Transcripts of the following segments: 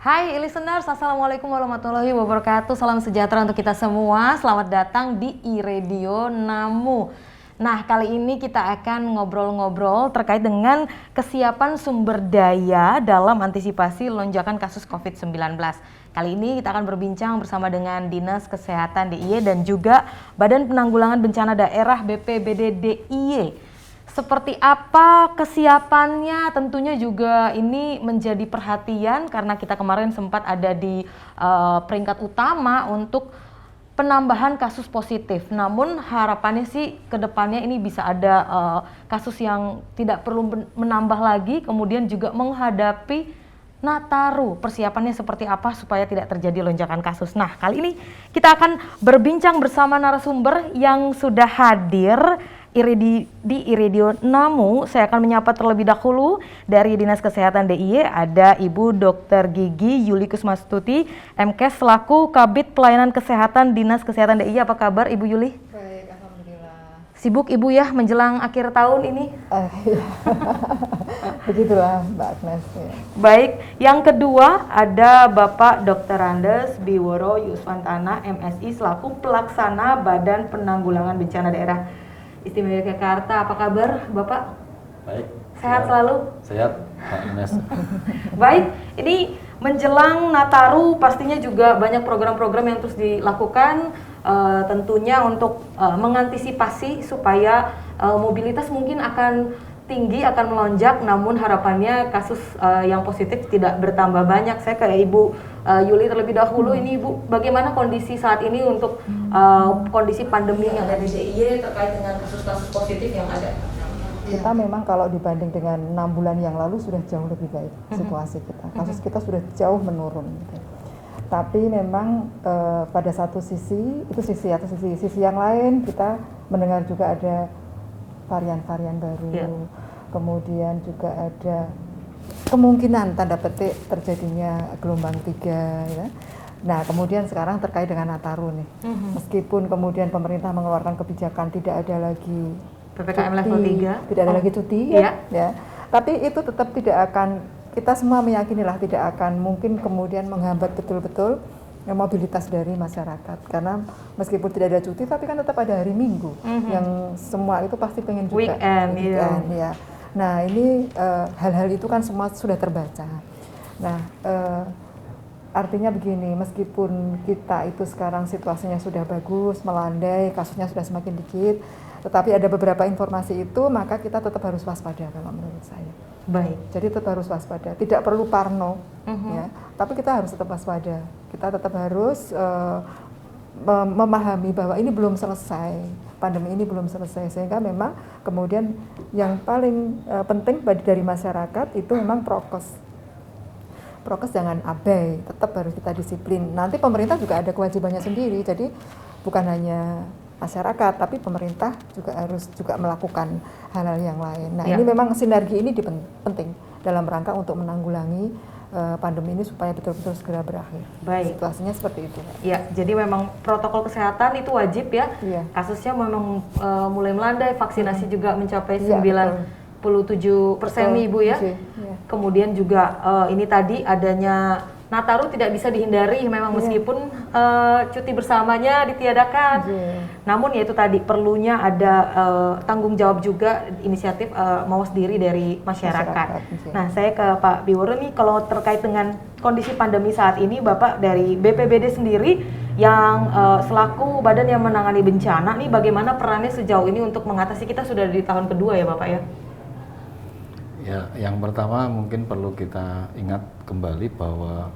Hai listeners, Assalamualaikum warahmatullahi wabarakatuh. Salam sejahtera untuk kita semua. Selamat datang di iRadio Namu. Nah, kali ini kita akan ngobrol-ngobrol terkait dengan kesiapan sumber daya dalam antisipasi lonjakan kasus COVID-19. Kali ini kita akan berbincang bersama dengan Dinas Kesehatan DIY dan juga Badan Penanggulangan Bencana Daerah BPBD DIY. Seperti apa kesiapannya, tentunya juga ini menjadi perhatian karena kita kemarin sempat ada di peringkat utama untuk penambahan kasus positif. Namun harapannya sih ke depannya ini bisa ada kasus yang tidak perlu menambah lagi, kemudian juga menghadapi Nataru, persiapannya seperti apa supaya tidak terjadi lonjakan kasus. Nah, kali ini kita akan berbincang bersama narasumber yang sudah hadir di iRadio Namu. Saya akan menyapa terlebih dahulu dari Dinas Kesehatan DIY, ada Ibu Dr. Gigi Yuli Kusmastuti, MKes selaku Kabid Pelayanan Kesehatan Dinas Kesehatan DIY. Apa kabar Ibu Yuli? Baik, alhamdulillah. Sibuk Ibu ya menjelang akhir tahun ini? Begitulah Mbak Agnes. Ya. Baik, yang kedua ada Bapak Dr. Andes Biworo Yuswantana, MSI selaku Pelaksana Badan Penanggulangan Bencana Daerah Istimewa Yogyakarta. Apa kabar Bapak? Baik. Sehat selalu? Sehat, Pak Ines. Baik, ini menjelang Nataru pastinya juga banyak program-program yang terus dilakukan tentunya untuk mengantisipasi supaya mobilitas mungkin akan tinggi, akan melonjak, namun harapannya kasus yang positif tidak bertambah banyak. Saya ke Ibu Yuli terlebih dahulu. Ini Ibu, bagaimana kondisi saat ini untuk kondisi pandemi yang ada di DIY terkait dengan kasus-kasus positif yang ada? Kita memang kalau dibanding dengan 6 bulan yang lalu sudah jauh lebih baik situasi kita. Kasus kita sudah jauh menurun. Gitu. Tapi memang pada satu sisi, itu sisi yang lain kita mendengar juga ada varian-varian baru. Kemudian juga ada kemungkinan tanda petik terjadinya gelombang 3 ya. Nah, kemudian sekarang terkait dengan Nataru nih. Meskipun kemudian pemerintah mengeluarkan kebijakan tidak ada lagi PPKM cuti, level 3. tidak ada lagi cuti ya. Tapi itu tetap tidak akan, kita semua meyakinilah tidak akan mungkin kemudian menghambat betul-betul mobilitas dari masyarakat. Karena meskipun tidak ada cuti tapi kan tetap ada hari Minggu yang semua itu pasti pengen juga weekend ya. Nah, ini hal-hal itu kan semua sudah terbaca. Nah, artinya begini, meskipun kita itu sekarang situasinya sudah bagus, melandai, kasusnya sudah semakin dikit, tetapi ada beberapa informasi itu, maka kita tetap harus waspada kalau menurut saya. Baik. Jadi tetap harus waspada, tidak perlu parno, ya, tapi kita harus tetap waspada. Kita tetap harus memahami bahwa ini belum selesai, pandemi ini belum selesai, sehingga memang kemudian yang paling penting dari masyarakat itu memang prokes jangan abai, tetap harus kita disiplin. Nanti pemerintah juga ada kewajibannya sendiri, jadi bukan hanya masyarakat, tapi pemerintah juga harus melakukan hal-hal yang lain. Nah, ini memang sinergi ini penting dalam rangka untuk menanggulangi pandemi ini supaya betul-betul segera berakhir. Baik. Situasinya seperti itu. Ya, jadi memang protokol kesehatan itu wajib ya. Iya. Kasusnya memang mulai melandai, vaksinasi juga mencapai 97% nih Ibu ya. Iya. Kemudian juga ini tadi adanya Nataru tidak bisa dihindari memang meskipun cuti bersamanya ditiadakan. Namun ya itu tadi perlunya ada tanggung jawab juga, inisiatif mawas diri dari masyarakat. Nah, saya ke Pak Biworo nih, kalau terkait dengan kondisi pandemi saat ini, Bapak dari BPBD sendiri yang selaku badan yang menangani bencana nih, bagaimana perannya sejauh ini untuk mengatasi, kita sudah di tahun kedua ya Bapak ya? Ya, yang pertama mungkin perlu kita ingat kembali bahwa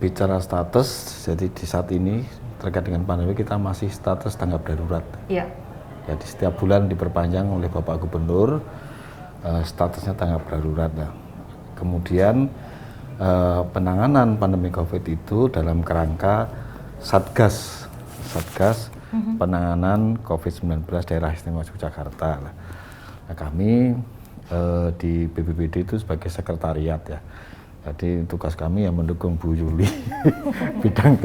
bicara status, jadi di saat ini terkait dengan pandemi kita masih status tanggap darurat. Iya. Jadi setiap bulan diperpanjang oleh Bapak Gubernur statusnya tanggap darurat. Nah, kemudian penanganan pandemi COVID itu dalam kerangka Satgas penanganan COVID-19 Daerah Istimewa Yogyakarta. Nah, kami di BPBD itu sebagai sekretariat ya. Jadi tugas kami yang mendukung Bu Yuli bidang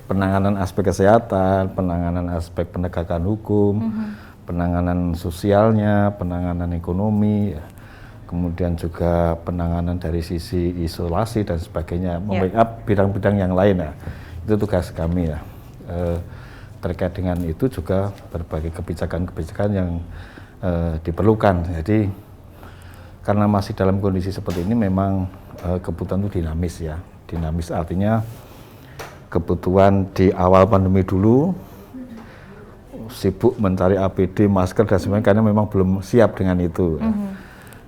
penanganan aspek kesehatan, penanganan aspek penegakan hukum, penanganan sosialnya, penanganan ekonomi. kemudian juga penanganan dari sisi isolasi dan sebagainya, membackup bidang-bidang yang lain ya. Itu tugas kami ya. Terkait dengan itu juga berbagai kebijakan-kebijakan yang diperlukan. Jadi karena masih dalam kondisi seperti ini memang kebutuhan itu dinamis ya. Dinamis artinya kebutuhan di awal pandemi dulu sibuk mencari APD, masker dan sebagainya karena memang belum siap dengan itu.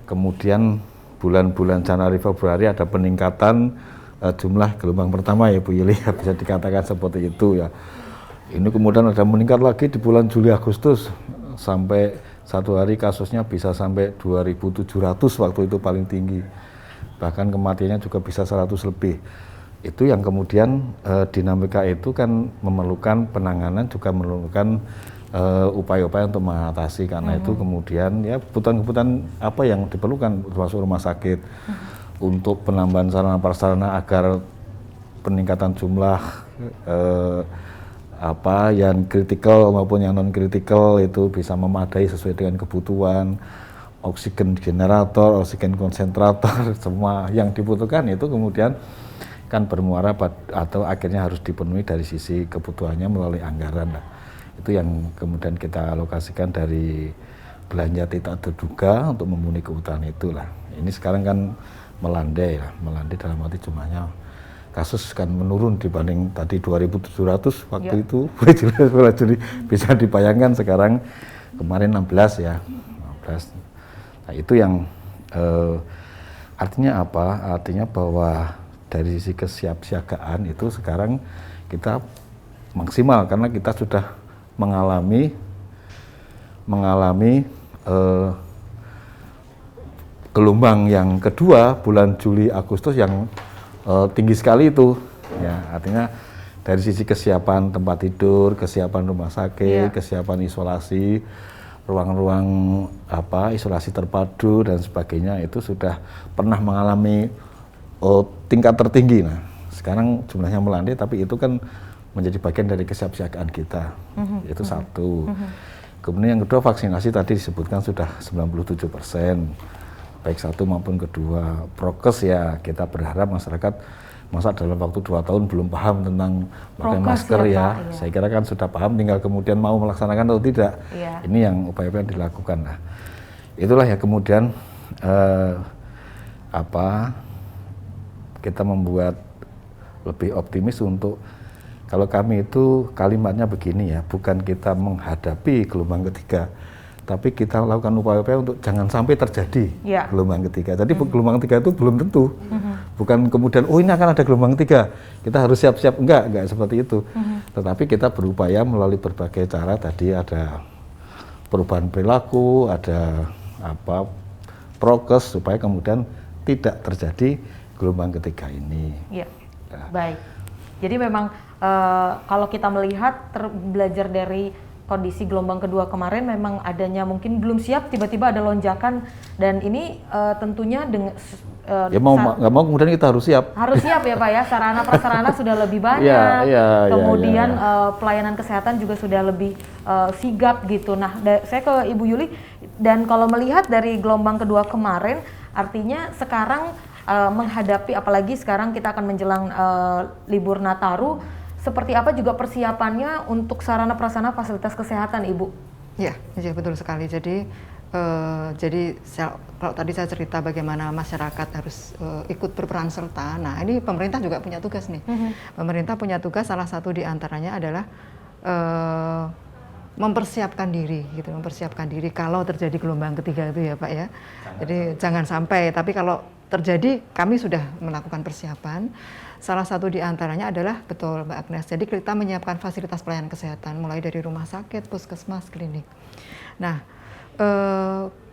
Kemudian bulan-bulan Januari Februari ada peningkatan jumlah gelombang pertama ya Bu Yuli, bisa dikatakan seperti itu ya. Ini kemudian ada meningkat lagi di bulan Juli Agustus sampai satu hari kasusnya bisa sampai 2.700 waktu itu paling tinggi. Bahkan kematiannya juga bisa 100 lebih. Itu yang kemudian dinamika itu kan memerlukan penanganan, juga memerlukan upaya-upaya untuk mengatasi. Karena itu kemudian ya kebutuhan-kebutuhan apa yang diperlukan termasuk rumah sakit untuk penambahan sarana prasarana agar peningkatan jumlah apa yang kritikal maupun yang non kritikal itu bisa memadai sesuai dengan kebutuhan. Oksigen generator, oksigen konsentrator, semua yang dibutuhkan itu kemudian kan bermuara atau akhirnya harus dipenuhi dari sisi kebutuhannya melalui anggaran. Nah, itu yang kemudian kita alokasikan dari belanja tidak terduga untuk memenuhi kebutuhan itulah. Ini sekarang kan melandai dalam arti jumlahnya kasus kan menurun dibanding tadi 2.700 waktu itu bulan Juli bisa dibayangkan sekarang kemarin 16 ya 16. Nah itu yang artinya apa? Artinya bahwa dari sisi kesiapsiagaan itu sekarang kita maksimal karena kita sudah mengalami gelombang yang kedua bulan Juli Agustus yang tinggi sekali itu. Ya, artinya dari sisi kesiapan tempat tidur, kesiapan rumah sakit, kesiapan isolasi, ruang-ruang isolasi terpadu dan sebagainya itu sudah pernah mengalami tingkat tertinggi. Nah, sekarang jumlahnya melandai tapi itu kan menjadi bagian dari kesiapsiagaan kita. Itu satu. Kemudian yang kedua vaksinasi tadi disebutkan sudah 97%. Baik satu maupun kedua. Prokes ya kita berharap masyarakat masa dalam waktu 2 tahun belum paham tentang pakai masker ya. Saya kira kan sudah paham, tinggal kemudian mau melaksanakan atau tidak. Ini yang upaya-upaya yang dilakukan. Nah, itulah ya kemudian kita membuat lebih optimis untuk kalau kami itu kalimatnya begini ya, bukan kita menghadapi gelombang ketiga, tapi kita lakukan upaya-upaya untuk jangan sampai terjadi gelombang ketiga. Jadi gelombang ketiga itu belum tentu. Bukan kemudian, oh ini akan ada gelombang ketiga, kita harus siap-siap. Enggak seperti itu. Tetapi kita berupaya melalui berbagai cara, tadi ada perubahan perilaku, ada prokes, supaya kemudian tidak terjadi gelombang ketiga ini. Baik. Jadi memang kalau kita melihat, belajar dari kondisi gelombang kedua kemarin memang adanya mungkin belum siap, tiba-tiba ada lonjakan dan ini tentunya dengan nggak mau kemudian kita harus siap. Harus siap ya Pak ya, sarana prasarana sudah lebih banyak, kemudian pelayanan kesehatan juga sudah lebih sigap gitu. Nah, saya ke Ibu Yuli, dan kalau melihat dari gelombang kedua kemarin, artinya sekarang menghadapi, apalagi sekarang kita akan menjelang libur Nataru, seperti apa juga persiapannya untuk sarana prasarana fasilitas kesehatan, Ibu? Ya, betul sekali. Jadi kalau tadi saya cerita bagaimana masyarakat harus ikut berperan serta. Nah, ini pemerintah juga punya tugas nih. Pemerintah punya tugas, salah satu diantaranya adalah mempersiapkan diri, gitu. Mempersiapkan diri kalau terjadi gelombang ketiga itu ya Pak ya. Jadi jangan sampai. Tapi kalau terjadi, kami sudah melakukan persiapan. Salah satu diantaranya adalah betul Mbak Agnes. Jadi kita menyiapkan fasilitas pelayanan kesehatan mulai dari rumah sakit, puskesmas, klinik. Nah,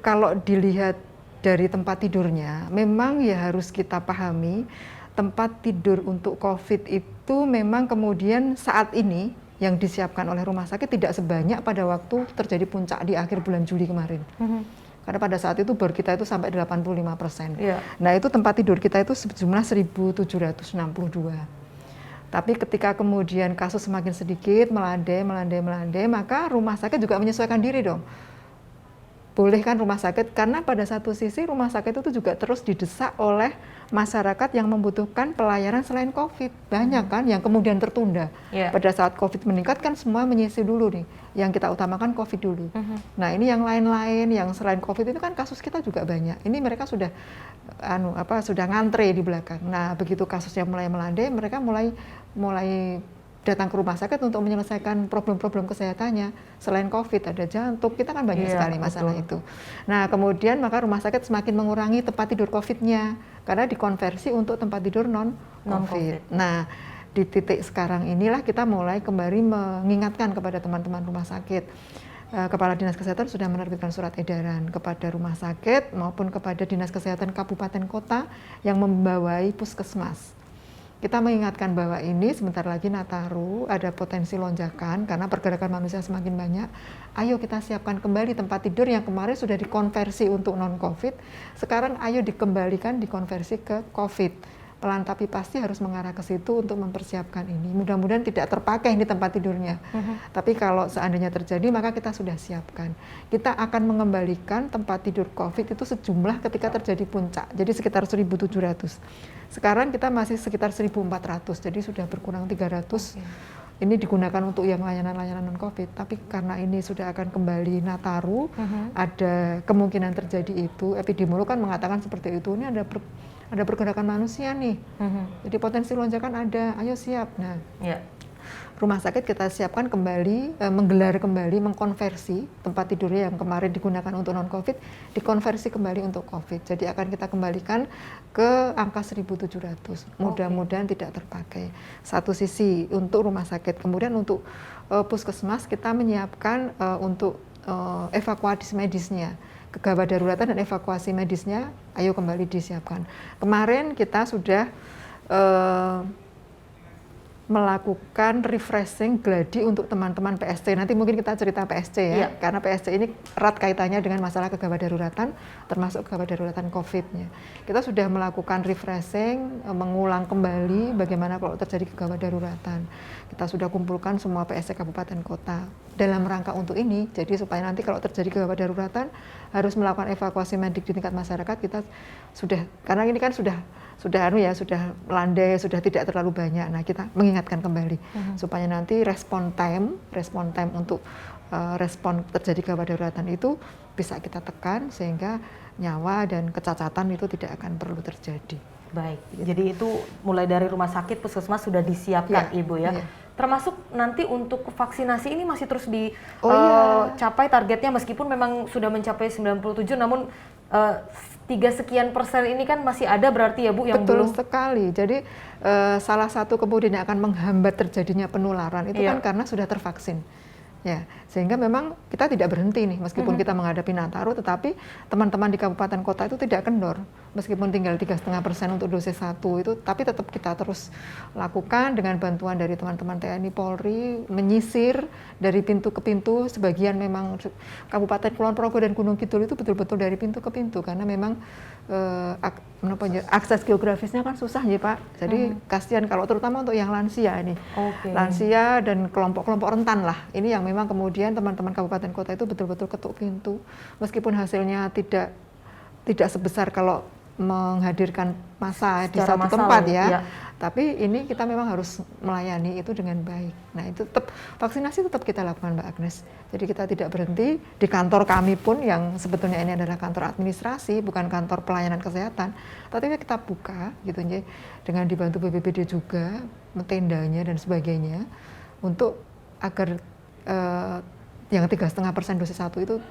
kalau dilihat dari tempat tidurnya, memang ya harus kita pahami tempat tidur untuk COVID itu memang kemudian saat ini yang disiapkan oleh rumah sakit tidak sebanyak pada waktu terjadi puncak di akhir bulan Juli kemarin. Karena pada saat itu bor kita itu sampai 85%. Nah itu tempat tidur kita itu sejumlah 1.762. Tapi ketika kemudian kasus semakin sedikit, melandai, maka rumah sakit juga menyesuaikan diri dong. bolehkan rumah sakit, karena pada satu sisi rumah sakit itu juga terus didesak oleh masyarakat yang membutuhkan pelayanan selain COVID. Banyak kan yang kemudian tertunda. Pada saat COVID meningkat kan semua menyisi dulu nih, yang kita utamakan COVID dulu. Nah ini yang lain-lain yang selain COVID itu kan kasus kita juga banyak. Ini mereka sudah sudah ngantre di belakang. Nah begitu kasusnya mulai melandai, mereka mulai datang ke rumah sakit untuk menyelesaikan problem-problem kesehatannya. Selain COVID, ada jantung, kita kan banyak sekali masalah itu. Nah, kemudian maka rumah sakit semakin mengurangi tempat tidur COVID-nya, karena dikonversi untuk tempat tidur non-COVID. Nah, di titik sekarang inilah kita mulai kembali mengingatkan kepada teman-teman rumah sakit. Kepala Dinas Kesehatan sudah menerbitkan surat edaran kepada rumah sakit maupun kepada Dinas Kesehatan Kabupaten Kota yang membawai puskesmas. Kita mengingatkan bahwa ini sebentar lagi Nataru, ada potensi lonjakan karena pergerakan manusia semakin banyak. Ayo kita siapkan kembali tempat tidur yang kemarin sudah dikonversi untuk non-COVID, sekarang ayo dikembalikan dikonversi ke COVID. Pelan tapi pasti harus mengarah ke situ untuk mempersiapkan ini. Mudah-mudahan tidak terpakai di tempat tidurnya. Tapi kalau seandainya terjadi, maka kita sudah siapkan. Kita akan mengembalikan tempat tidur COVID itu sejumlah ketika terjadi puncak. Jadi sekitar 1.700. Sekarang kita masih sekitar 1.400. Jadi sudah berkurang 300. Ini digunakan untuk yang layanan-layanan non-COVID. Tapi karena ini sudah akan kembali Nataru, ada kemungkinan terjadi itu. Epidemiolog kan mengatakan seperti itu. Ini ada pergerakan manusia nih, jadi potensi lonjakan ada, ayo siap. Nah, rumah sakit kita siapkan kembali, menggelar kembali, mengkonversi tempat tidurnya yang kemarin digunakan untuk non-COVID, dikonversi kembali untuk COVID. Jadi akan kita kembalikan ke angka 1.700. Mudah-mudahan tidak terpakai. Satu sisi untuk rumah sakit, kemudian untuk puskesmas kita menyiapkan untuk evakuasi medisnya. Kegawat daruratan dan evakuasi medisnya, ayo kembali disiapkan. Kemarin kita sudah melakukan refreshing gladi untuk teman-teman PSC. Nanti mungkin kita cerita PSC ya, karena PSC ini erat kaitannya dengan masalah kegawat daruratan, termasuk kegawat daruratan COVID-nya. Kita sudah melakukan refreshing, mengulang kembali bagaimana kalau terjadi kegawat daruratan. Kita sudah kumpulkan semua PSC kabupaten kota dalam rangka untuk ini, jadi supaya nanti kalau terjadi kegawat daruratan harus melakukan evakuasi medik di tingkat masyarakat, kita sudah, karena ini kan sudah landai, sudah tidak terlalu banyak. Nah, kita mengingatkan kembali supaya nanti respon time untuk respon terjadi kegawat daruratan itu bisa kita tekan sehingga nyawa dan kecacatan itu tidak akan perlu terjadi. Baik, jadi itu mulai dari rumah sakit, puskesmas sudah disiapkan Ibu ya. Termasuk nanti untuk vaksinasi ini masih terus dicapai targetnya, meskipun memang sudah mencapai 97, namun 3% ini kan masih ada berarti ya Bu yang belum. Betul sekali. Jadi salah satu kemudian yang akan menghambat terjadinya penularan itu kan karena sudah tervaksin. Ya, sehingga memang kita tidak berhenti nih, meskipun kita menghadapi Nataru, tetapi teman-teman di kabupaten kota itu tidak kendor, meskipun tinggal 3,5% untuk dosis 1 itu, tapi tetap kita terus lakukan dengan bantuan dari teman-teman TNI Polri, menyisir dari pintu ke pintu. Sebagian memang Kabupaten Kulon Progo dan Gunung Kidul itu betul-betul dari pintu ke pintu, karena memang akses geografisnya kan susah ya Pak. Jadi kasihan kalau terutama untuk yang lansia ini, lansia dan kelompok-kelompok rentan lah. Ini yang memang kemudian teman-teman kabupaten kota itu betul-betul ketuk pintu, meskipun hasilnya tidak sebesar kalau menghadirkan massa di satu tempat ya. Tapi ini kita memang harus melayani itu dengan baik. Nah itu tetap vaksinasi tetap kita lakukan Mbak Agnes. Jadi kita tidak berhenti di kantor kami pun yang sebetulnya ini adalah kantor administrasi, bukan kantor pelayanan kesehatan. Tapi kita buka gitu ya, dengan dibantu BPBD juga, tendanya dan sebagainya, untuk agar yang 3,5% dosis 1 itu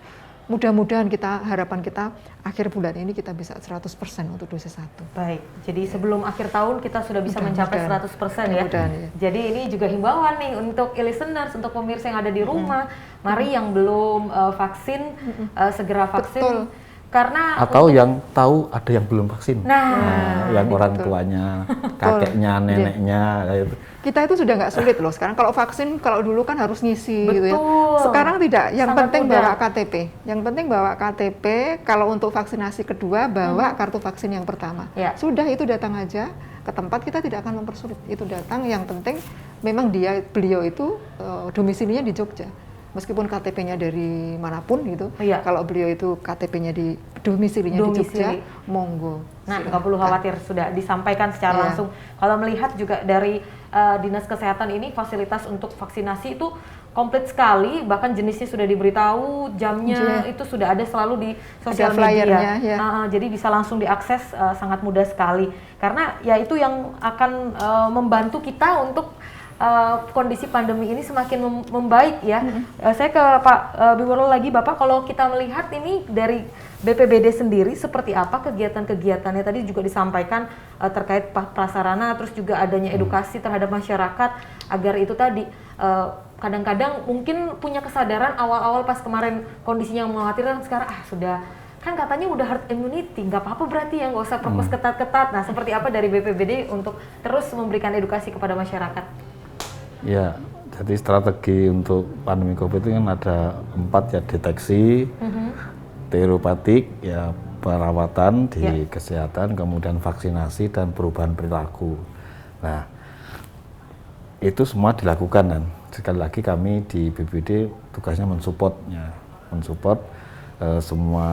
mudah-mudahan harapan kita akhir bulan ini kita bisa 100% untuk dosis 1. Baik, jadi sebelum akhir tahun kita sudah bisa mencapai 100% ya. Jadi ini juga himbauan nih untuk listeners, untuk pemirsa yang ada di rumah, mari yang belum vaksin segera vaksin. Betul. Karena atau yang tahu ada yang belum vaksin, yang itu. orang tuanya, kakeknya, neneknya, gitu. Kita itu sudah nggak sulit loh sekarang. Kalau vaksin, kalau dulu kan harus ngisi gitu ya. Sekarang tidak. Yang penting bawa KTP. Yang penting bawa KTP. Kalau untuk vaksinasi kedua bawa kartu vaksin yang pertama. Sudah itu datang aja ke tempat, kita tidak akan mempersulit. Itu datang. Yang penting memang beliau itu domisilinya di Jogja. meskipun KTP-nya dari manapun gitu. Iya. Kalau beliau itu KTP-nya di domisilinya di Jogja, monggo. Nah, Silahkan. nggak perlu khawatir, sudah disampaikan secara Iya. langsung. Kalau melihat juga dari Dinas Kesehatan ini, fasilitas untuk vaksinasi itu komplit sekali, bahkan jenisnya sudah diberitahu, jamnya Iya. itu sudah ada selalu di sosial Ada media. flyernya, ya. Jadi bisa langsung diakses, sangat mudah sekali. Karena ya itu yang akan membantu kita untuk kondisi pandemi ini semakin membaik ya. Saya ke Pak Biworo lagi, Bapak, kalau kita melihat ini dari BPBD sendiri seperti apa kegiatan-kegiatannya, tadi juga disampaikan terkait prasarana, terus juga adanya edukasi terhadap masyarakat agar itu tadi kadang-kadang mungkin punya kesadaran awal-awal pas kemarin kondisinya mengkhawatirkan, sekarang sudah kan katanya udah herd immunity, nggak apa-apa berarti ya, nggak usah prokes ketat-ketat. Nah, seperti apa dari BPBD untuk terus memberikan edukasi kepada masyarakat? Ya, jadi strategi untuk pandemi COVID itu kan ada 4 ya, deteksi, teropatik, ya perawatan di kesehatan, kemudian vaksinasi dan perubahan perilaku. Nah, itu semua dilakukan, dan sekali lagi kami di BPBD tugasnya mensupport semua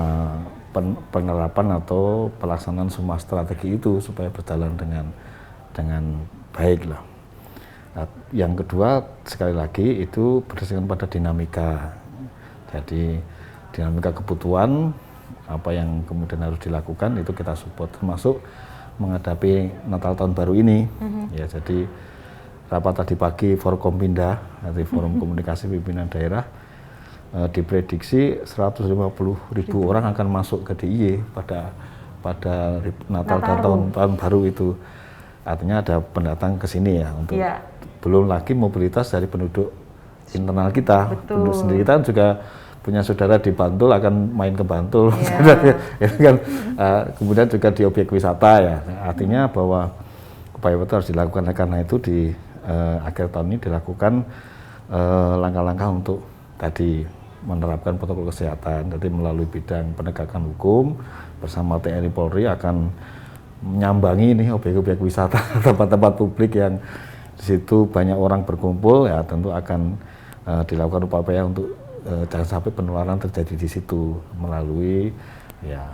penerapan atau pelaksanaan semua strategi itu supaya berjalan dengan baik lah. Nah, yang kedua sekali lagi itu berdasarkan pada dinamika. Jadi dinamika kebutuhan apa yang kemudian harus dilakukan itu kita support, termasuk menghadapi Natal tahun baru ini. Ya, jadi rapat tadi pagi Forkompinda, dari Forum Komunikasi Pimpinan Daerah, diprediksi 150.000 orang akan masuk ke DIY pada Natal dan tahun baru itu. Artinya ada pendatang ke sini ya, untuk belum lagi mobilitas dari penduduk internal kita. Penduduk sendiri kita juga punya saudara di Bantul, akan main ke Bantul. Itu kan, kemudian juga di objek wisata ya. Artinya bahwa upaya itu harus dilakukan. Karena itu di akhir tahun ini dilakukan langkah-langkah untuk tadi menerapkan protokol kesehatan. Jadi melalui bidang penegakan hukum bersama TNI Polri akan menyambangi nih objek-objek wisata, tempat-tempat publik yang di situ banyak orang berkumpul, ya tentu akan dilakukan upaya untuk jangan sampai penularan terjadi di situ melalui ya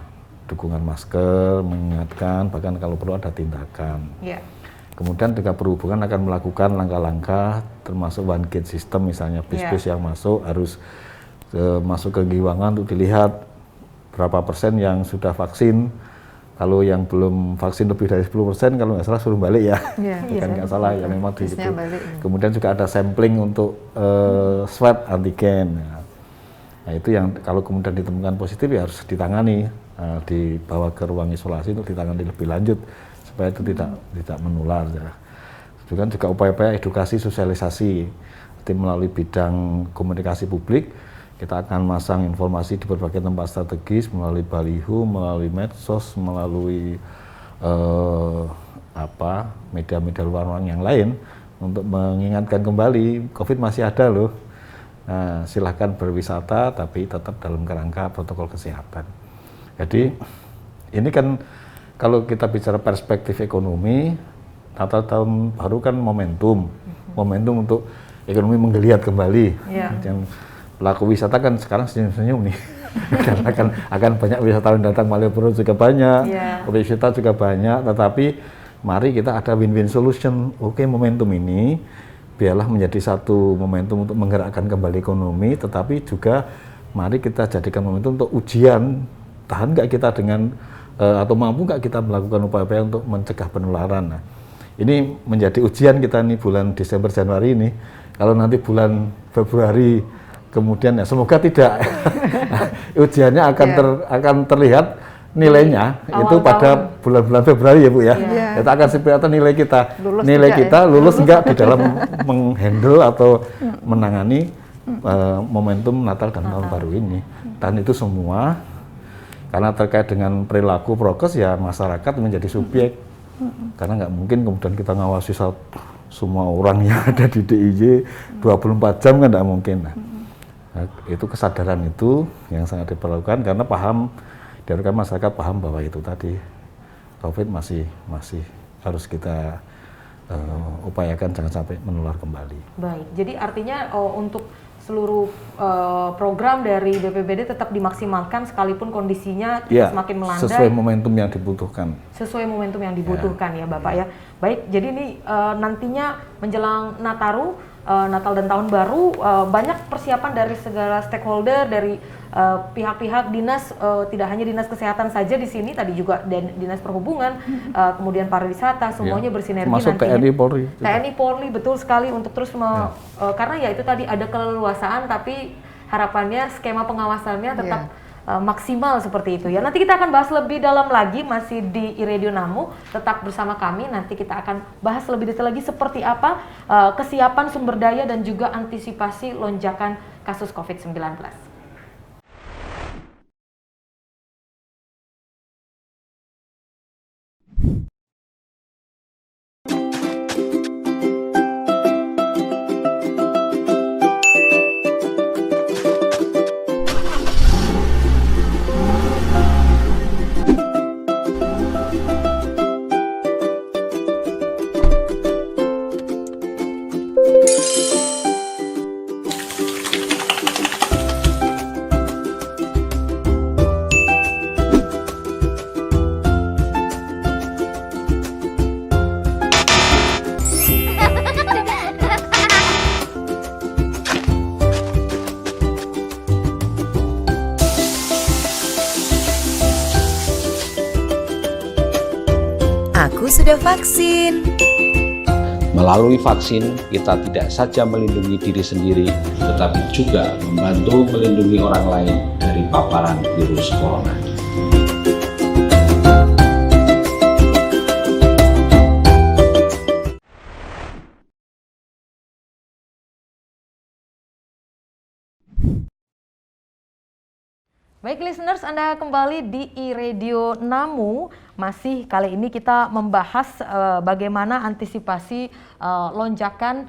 dukungan masker, mengingatkan, bahkan kalau perlu ada tindakan. Kemudian juga perhubungan akan melakukan langkah-langkah termasuk one gate system, misalnya bis-bis yang masuk harus masuk ke Giwangan untuk dilihat berapa persen yang sudah vaksin. Kalau yang belum vaksin lebih dari 10%, kalau nggak salah suruh balik ya. Kan nggak salah, yang memang di situ. Kemudian juga ada sampling untuk swab antigen. Nah, itu yang kalau kemudian ditemukan positif ya harus ditangani, dibawa ke ruang isolasi untuk ditangani lebih lanjut supaya itu tidak menular. Ya. Juga upaya-upaya edukasi sosialisasi, melalui bidang komunikasi publik. Kita akan masang informasi di berbagai tempat strategis melalui baliho, melalui medsos, melalui media-media luar yang lain untuk mengingatkan kembali COVID masih ada loh. Nah, silahkan berwisata tapi tetap dalam kerangka protokol kesehatan. Jadi ini kan kalau kita bicara perspektif ekonomi, Natal tahun baru kan momentum untuk ekonomi menggeliat kembali. Yang pelaku wisata kan sekarang senyum-senyum nih, karena akan banyak wisatawan datang, Malioboro juga banyak, objek wisata juga banyak, tetapi mari kita ada win-win solution. Oke, momentum ini biarlah menjadi satu momentum untuk menggerakkan kembali ekonomi, tetapi juga mari kita jadikan momentum untuk ujian, tahan nggak kita dengan atau mampu nggak kita melakukan upaya-upaya untuk mencegah penularan. Nah, ini menjadi ujian kita nih bulan Desember Januari ini. Kalau nanti bulan Februari kemudian ya semoga tidak ujiannya akan terlihat nilainya itu pada bulan-bulan Februari ya Bu ya. Kita akan seperti apa nilai kita, lulus enggak di dalam menghandle atau menangani momentum Natal dan Tahun Baru ini. Dan itu semua karena terkait dengan perilaku prokes ya masyarakat menjadi subjek. Karena nggak mungkin kemudian kita ngawasi semua orang yang ada di DIY 24 jam kan nggak mungkin. Nah, itu kesadaran itu yang sangat diperlukan karena diharapkan masyarakat paham bahwa itu tadi COVID masih harus kita upayakan jangan sampai menular kembali. Baik, jadi artinya untuk seluruh program dari BPBD tetap dimaksimalkan sekalipun kondisinya Ya, semakin melandai. sesuai momentum yang dibutuhkan. Sesuai momentum yang dibutuhkan ya Bapak ya. Baik, jadi ini nantinya menjelang Nataru, Natal dan Tahun Baru, banyak persiapan dari segala stakeholder, dari pihak-pihak dinas, tidak hanya dinas kesehatan saja di sini, tadi juga dinas perhubungan, kemudian pariwisata, semuanya bersinergi Termasuk nantinya. TNI Polri. TNI Polri betul sekali untuk terus karena ya itu tadi ada keleluasaan, tapi harapannya skema pengawasannya tetap maksimal seperti itu ya. Nanti kita akan bahas lebih dalam lagi, masih di iRadio Namu, tetap bersama kami. Nanti kita akan bahas lebih detail lagi seperti apa kesiapan sumber daya dan juga antisipasi lonjakan kasus COVID-19. Aku sudah vaksin. Melalui vaksin, kita tidak saja melindungi diri sendiri, tetapi juga membantu melindungi orang lain dari paparan virus corona. Baik listeners, Anda kembali di iRadio Namu. Masih kali ini kita membahas bagaimana antisipasi lonjakan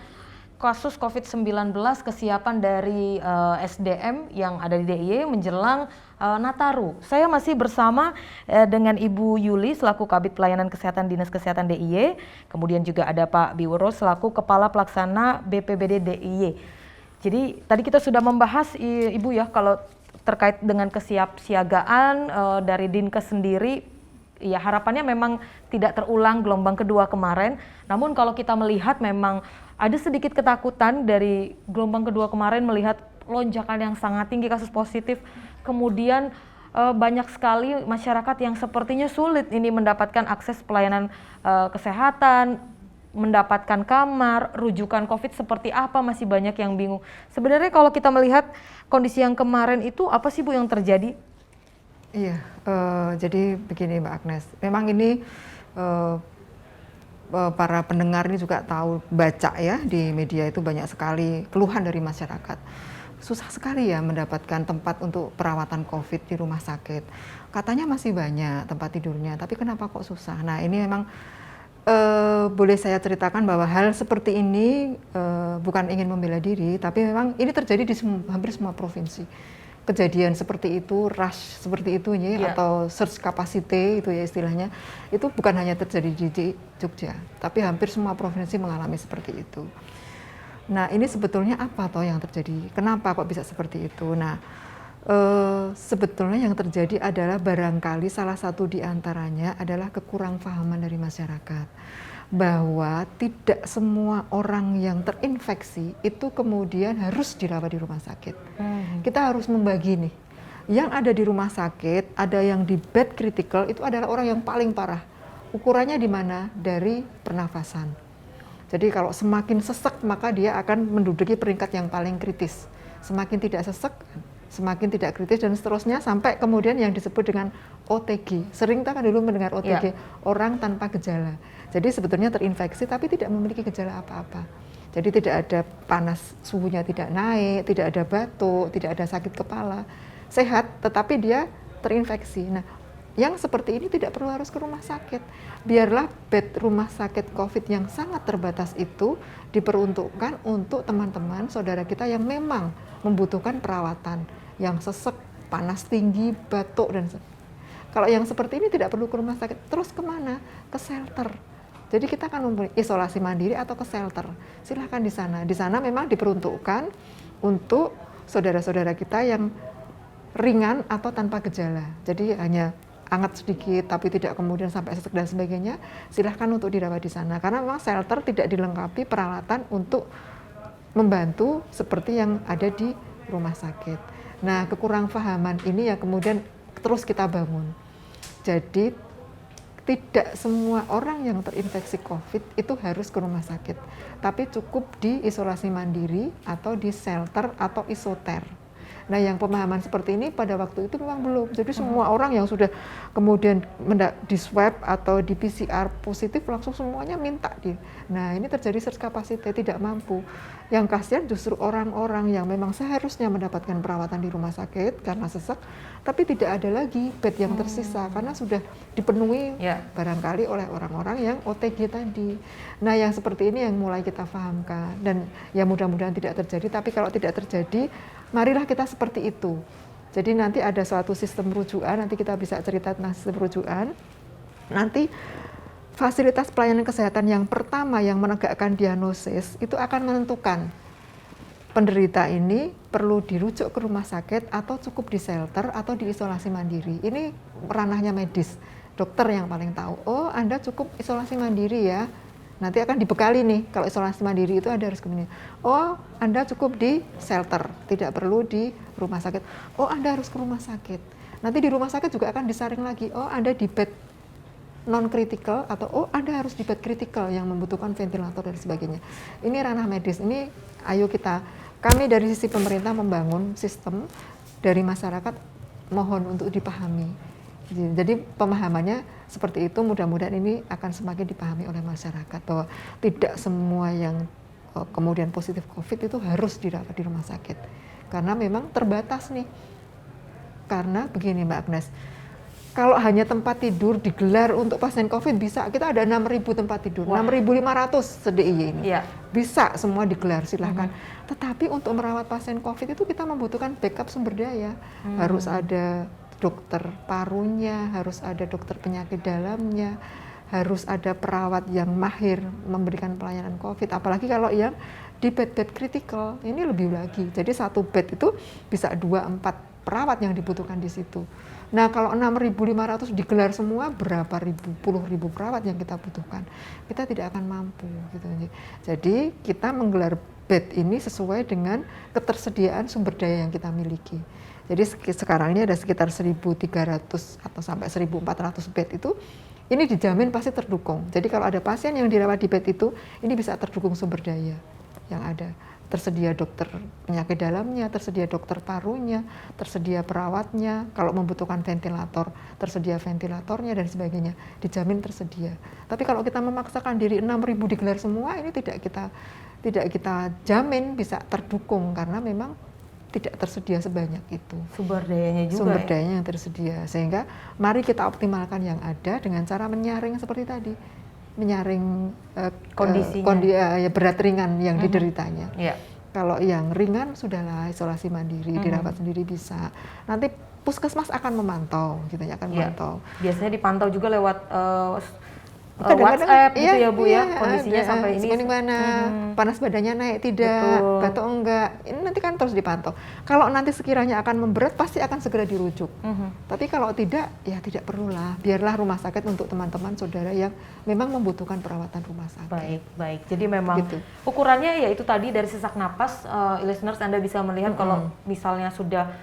kasus COVID-19, kesiapan dari SDM yang ada di DIY menjelang Nataru. Saya masih bersama dengan Ibu Yuli selaku Kabid Pelayanan Kesehatan Dinas Kesehatan DIY, kemudian juga ada Pak Biworo selaku Kepala Pelaksana BPBD DIY. Jadi tadi kita sudah membahas Ibu ya, kalau terkait dengan kesiapsiagaan dari Dinkes sendiri, ya harapannya memang tidak terulang gelombang kedua kemarin. Namun kalau kita melihat memang ada sedikit ketakutan dari gelombang kedua kemarin melihat lonjakan yang sangat tinggi kasus positif. Kemudian banyak sekali masyarakat yang sepertinya sulit ini mendapatkan akses pelayanan kesehatan, mendapatkan kamar, rujukan COVID seperti apa, masih banyak yang bingung. Sebenarnya kalau kita melihat kondisi yang kemarin itu, apa sih Bu yang terjadi? Iya, jadi begini Mbak Agnes, memang ini para pendengar ini juga tahu, baca ya di media itu banyak sekali keluhan dari masyarakat. Susah sekali ya mendapatkan tempat untuk perawatan COVID di rumah sakit. Katanya masih banyak tempat tidurnya, tapi kenapa kok susah? Nah ini memang boleh saya ceritakan bahwa hal seperti ini bukan ingin membela diri, tapi memang ini terjadi di hampir semua provinsi. Kejadian seperti itu, rush seperti itu ya, atau surge capacity itu ya istilahnya, itu bukan hanya terjadi di Jogja, tapi hampir semua provinsi mengalami seperti itu. Nah ini sebetulnya apa toh yang terjadi? Kenapa kok bisa seperti itu? Nah sebetulnya yang terjadi adalah barangkali salah satu di antaranya adalah kekurangpahaman dari masyarakat bahwa tidak semua orang yang terinfeksi itu kemudian harus dirawat di rumah sakit. Kita harus membagi nih. Yang ada di rumah sakit, ada yang di bed critical, itu adalah orang yang paling parah. Ukurannya di mana? Dari pernafasan. Jadi kalau semakin sesek maka dia akan menduduki peringkat yang paling kritis. Semakin tidak sesek, semakin tidak kritis dan seterusnya sampai kemudian yang disebut dengan OTG. Sering kita kan dulu mendengar OTG, orang tanpa gejala. Jadi sebetulnya terinfeksi tapi tidak memiliki gejala apa-apa. Jadi tidak ada panas, suhunya tidak naik, tidak ada batuk, tidak ada sakit kepala. Sehat tetapi dia terinfeksi. Nah, yang seperti ini tidak perlu harus ke rumah sakit. Biarlah bed rumah sakit COVID yang sangat terbatas itu diperuntukkan untuk teman-teman saudara kita yang memang membutuhkan perawatan, yang sesek, panas tinggi, batuk dan kalau yang seperti ini tidak perlu ke rumah sakit. Terus kemana? Ke shelter. Jadi kita akan mempunyai isolasi mandiri atau ke shelter. Silahkan di sana. Di sana memang diperuntukkan untuk saudara-saudara kita yang ringan atau tanpa gejala. Jadi hanya hangat sedikit tapi tidak kemudian sampai sesek dan sebagainya, silahkan untuk dirawat di sana. Karena memang shelter tidak dilengkapi peralatan untuk membantu seperti yang ada di rumah sakit. Nah, kekurangpahaman ini yang kemudian terus kita bangun. Jadi tidak semua orang yang terinfeksi COVID itu harus ke rumah sakit, tapi cukup di isolasi mandiri atau di shelter atau isoter. Nah, yang pemahaman seperti ini pada waktu itu memang belum. Jadi semua orang yang sudah kemudian di swab atau di PCR positif langsung semuanya minta dia. Nah, ini terjadi surge capacity, tidak mampu. Yang kasihan justru orang-orang yang memang seharusnya mendapatkan perawatan di rumah sakit karena sesek, tapi tidak ada lagi bed yang tersisa karena sudah dipenuhi barangkali oleh orang-orang yang OTG tadi. Nah, yang seperti ini yang mulai kita pahamkan dan ya mudah-mudahan tidak terjadi, tapi kalau tidak terjadi, marilah kita seperti itu. Jadi nanti ada suatu sistem rujukan, nanti kita bisa cerita tentang sistem rujukan. Nanti fasilitas pelayanan kesehatan yang pertama yang menegakkan diagnosis itu akan menentukan penderita ini perlu dirujuk ke rumah sakit atau cukup di shelter atau di isolasi mandiri. Ini ranahnya medis, dokter yang paling tahu. Oh, Anda cukup isolasi mandiri ya. Nanti akan dibekali nih, kalau isolasi mandiri itu ada harus kemudian. Oh, Anda cukup di shelter, tidak perlu di rumah sakit. Oh, Anda harus ke rumah sakit. Nanti di rumah sakit juga akan disaring lagi. Oh, Anda di bed non-kritikal atau oh, Anda harus di bed kritikal yang membutuhkan ventilator dan sebagainya. Ini ranah medis. Ini ayo kami dari sisi pemerintah membangun sistem, dari masyarakat mohon untuk dipahami. Jadi pemahamannya seperti itu, mudah-mudahan ini akan semakin dipahami oleh masyarakat bahwa tidak semua yang kemudian positif COVID itu harus dirawat di rumah sakit. Karena memang terbatas nih. Karena begini Mbak Agnes, kalau hanya tempat tidur digelar untuk pasien COVID bisa, kita ada 6.000 tempat tidur, 6.500 se-DIY ini. Bisa semua digelar, silahkan. Tetapi untuk merawat pasien COVID itu kita membutuhkan backup sumber daya. Harus ada dokter parunya, harus ada dokter penyakit dalamnya, harus ada perawat yang mahir memberikan pelayanan COVID. Apalagi kalau yang di bed-bed kritikal, ini lebih lagi. Jadi satu bed itu bisa 2-4 perawat yang dibutuhkan di situ. Nah, kalau 6.500 digelar semua, berapa puluh ribu perawat yang kita butuhkan? Kita tidak akan mampu. Gitu. Jadi kita menggelar bed ini sesuai dengan ketersediaan sumber daya yang kita miliki. Jadi sekarang ini ada sekitar 1.300 atau sampai 1.400 bed itu, ini dijamin pasti terdukung. Jadi kalau ada pasien yang dirawat di bed itu, ini bisa terdukung sumber daya yang ada. Tersedia dokter penyakit dalamnya, tersedia dokter parunya, tersedia perawatnya, kalau membutuhkan ventilator, tersedia ventilatornya dan sebagainya, dijamin tersedia. Tapi kalau kita memaksakan diri 6.000 digelar semua, ini tidak kita jamin bisa terdukung karena memang tidak tersedia sebanyak itu. Sumber dayanya juga. Sumber dayanya yang tersedia. Sehingga mari kita optimalkan yang ada dengan cara menyaring seperti tadi. Menyaring kondisi berat ringan yang dideritanya. Kalau yang ringan sudahlah isolasi mandiri, dirawat sendiri bisa. Nanti puskesmas akan memantau, gitu ya, akan memantau. Biasanya dipantau juga lewat WhatsApp gitu ya Bu ya, kondisinya sampai ini mana, panas badannya naik tidak, batuk enggak, ini nanti kan terus dipantau. Kalau nanti sekiranya akan memberat pasti akan segera dirujuk. Tapi kalau tidak, ya tidak perlulah, biarlah rumah sakit untuk teman-teman saudara yang memang membutuhkan perawatan rumah sakit. Baik. Jadi memang gitu. Ukurannya ya itu tadi dari sesak napas, listeners Anda bisa melihat kalau misalnya sudah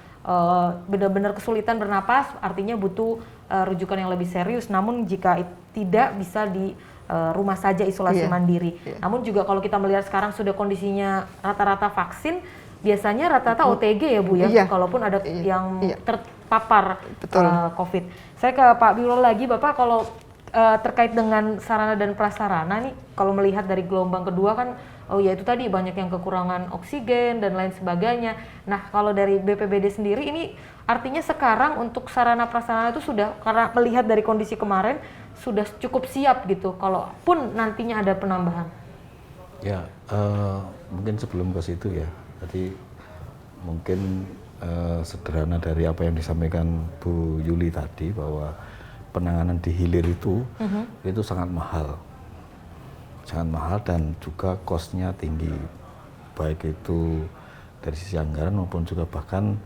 benar-benar kesulitan bernapas, artinya butuh rujukan yang lebih serius. Namun jika tidak bisa di rumah saja isolasi mandiri. Namun juga kalau kita melihat sekarang sudah kondisinya rata-rata vaksin, biasanya rata-rata OTG ya Bu ya, kalaupun ada yang terpapar COVID. Saya ke Pak Birol lagi, Bapak kalau terkait dengan sarana dan prasarana nih, kalau melihat dari gelombang kedua kan, oh ya itu tadi banyak yang kekurangan oksigen dan lain sebagainya. Nah kalau dari BPBD sendiri ini artinya sekarang untuk sarana prasarana itu sudah, karena melihat dari kondisi kemarin sudah cukup siap gitu, kalaupun nantinya ada penambahan. Ya, mungkin sebelum ke situ ya, jadi mungkin sederhana dari apa yang disampaikan Bu Yuli tadi bahwa penanganan di hilir itu sangat mahal dan juga cost-nya tinggi, baik itu dari sisi anggaran maupun juga bahkan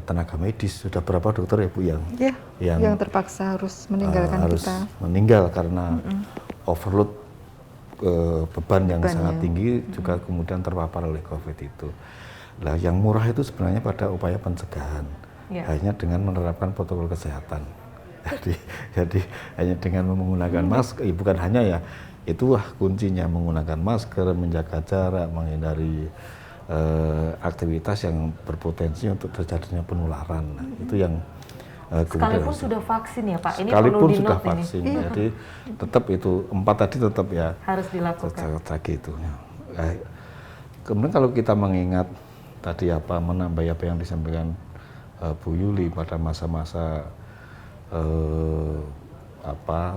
tenaga medis. Sudah berapa dokter ya Bu yang terpaksa harus meninggalkan harus kita. meninggal karena overload beban yang sangat tinggi, juga kemudian terpapar oleh COVID itu. Nah, yang murah itu sebenarnya pada upaya pencegahan, hanya dengan menerapkan protokol kesehatan. Jadi hanya dengan menggunakan masker, bukan hanya ya, itulah kuncinya, menggunakan masker, menjaga jarak, menghindari aktivitas yang berpotensi untuk terjadinya penularan. Nah, itu yang sekalipun sudah vaksin ya Pak, ini sekalipun perlu sudah di-note vaksin, jadi tetap itu 4 tadi tetap ya harus dilakukan. Lagi itu. Kemudian kalau kita mengingat tadi menambah apa yang disampaikan Bu Yuli pada masa-masa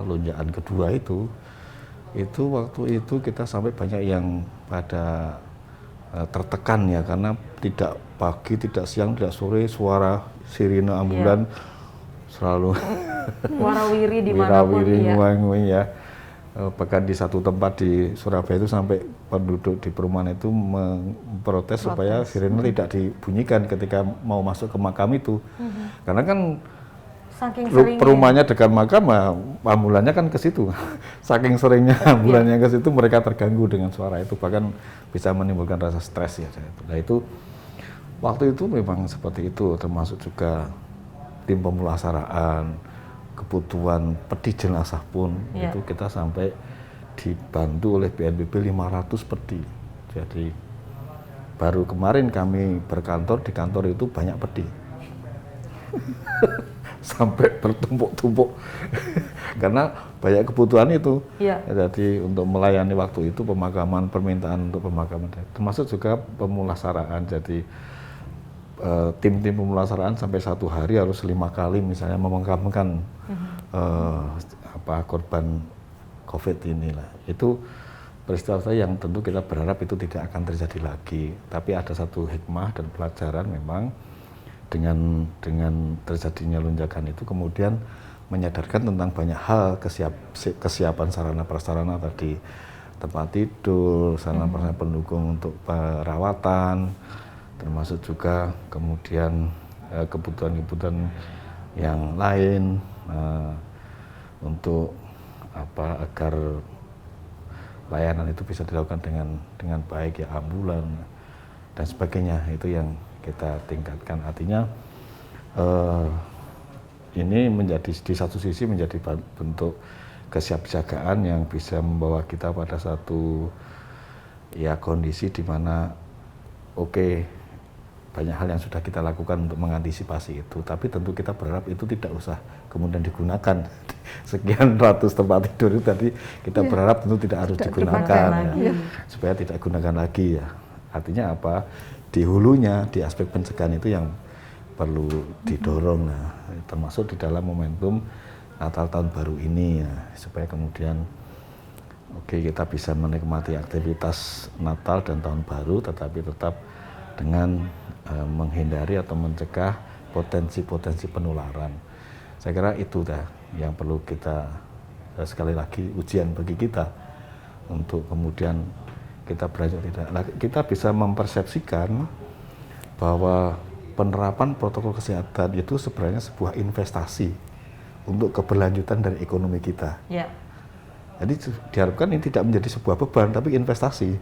lonjakan kedua itu waktu itu kita sampai banyak yang pada tertekan ya, karena tidak pagi, tidak siang, tidak sore suara sirine ambulan selalu warawiri dimanapun ya. Bahkan di satu tempat di Surabaya itu sampai penduduk di perumahan itu memprotes supaya sirine tidak dibunyikan ketika mau masuk ke makam itu. Karena kan perumahannya dekat makam, ambulannya kan ke situ. Saking seringnya ambulannya ke situ, mereka terganggu dengan suara itu, bahkan bisa menimbulkan rasa stres ya. Nah itu waktu itu memang seperti itu, termasuk juga tim pemulasaraan, kebutuhan peti jenazah pun itu kita sampai dibantu oleh BNPB 500 peti. Jadi baru kemarin kami berkantor, di kantor itu banyak peti. Sampai bertumpuk-tumpuk karena banyak kebutuhan itu. Jadi untuk melayani waktu itu pemakaman, permintaan untuk pemakaman, termasuk juga pemulasaraan. Jadi tim-tim pemulasaraan sampai 1 hari harus 5 kali misalnya memakamkan korban COVID inilah. Itu peristiwa yang tentu kita berharap itu tidak akan terjadi lagi. Tapi ada satu hikmah dan pelajaran memang dengan terjadinya lonjakan itu kemudian menyadarkan tentang banyak hal, kesiapan sarana prasarana tadi, tempat tidur, sarana prasarana pendukung untuk perawatan, termasuk juga kemudian kebutuhan-kebutuhan yang lain untuk agar layanan itu bisa dilakukan dengan baik ya, ambulan dan sebagainya, itu yang kita tingkatkan. Artinya ini menjadi di satu sisi menjadi bentuk kesiapsiagaan yang bisa membawa kita pada satu kondisi di mana banyak hal yang sudah kita lakukan untuk mengantisipasi itu, tapi tentu kita berharap itu tidak usah kemudian digunakan. Sekian ratus tempat tidur itu tadi kita berharap tentu tidak harus digunakan ya, supaya tidak gunakan lagi ya. Artinya di hulunya, di aspek pencegahan itu yang perlu didorong, termasuk di dalam momentum Natal tahun baru ini ya, supaya kemudian kita bisa menikmati aktivitas Natal dan tahun baru, tetapi tetap dengan menghindari atau mencegah potensi-potensi penularan. Saya kira itu yang perlu kita sekali lagi ujian bagi kita untuk kemudian kita belajar kita bisa mempersepsikan bahwa penerapan protokol kesehatan itu sebenarnya sebuah investasi untuk keberlanjutan dari ekonomi kita. Jadi diharapkan ini tidak menjadi sebuah beban, tapi investasi.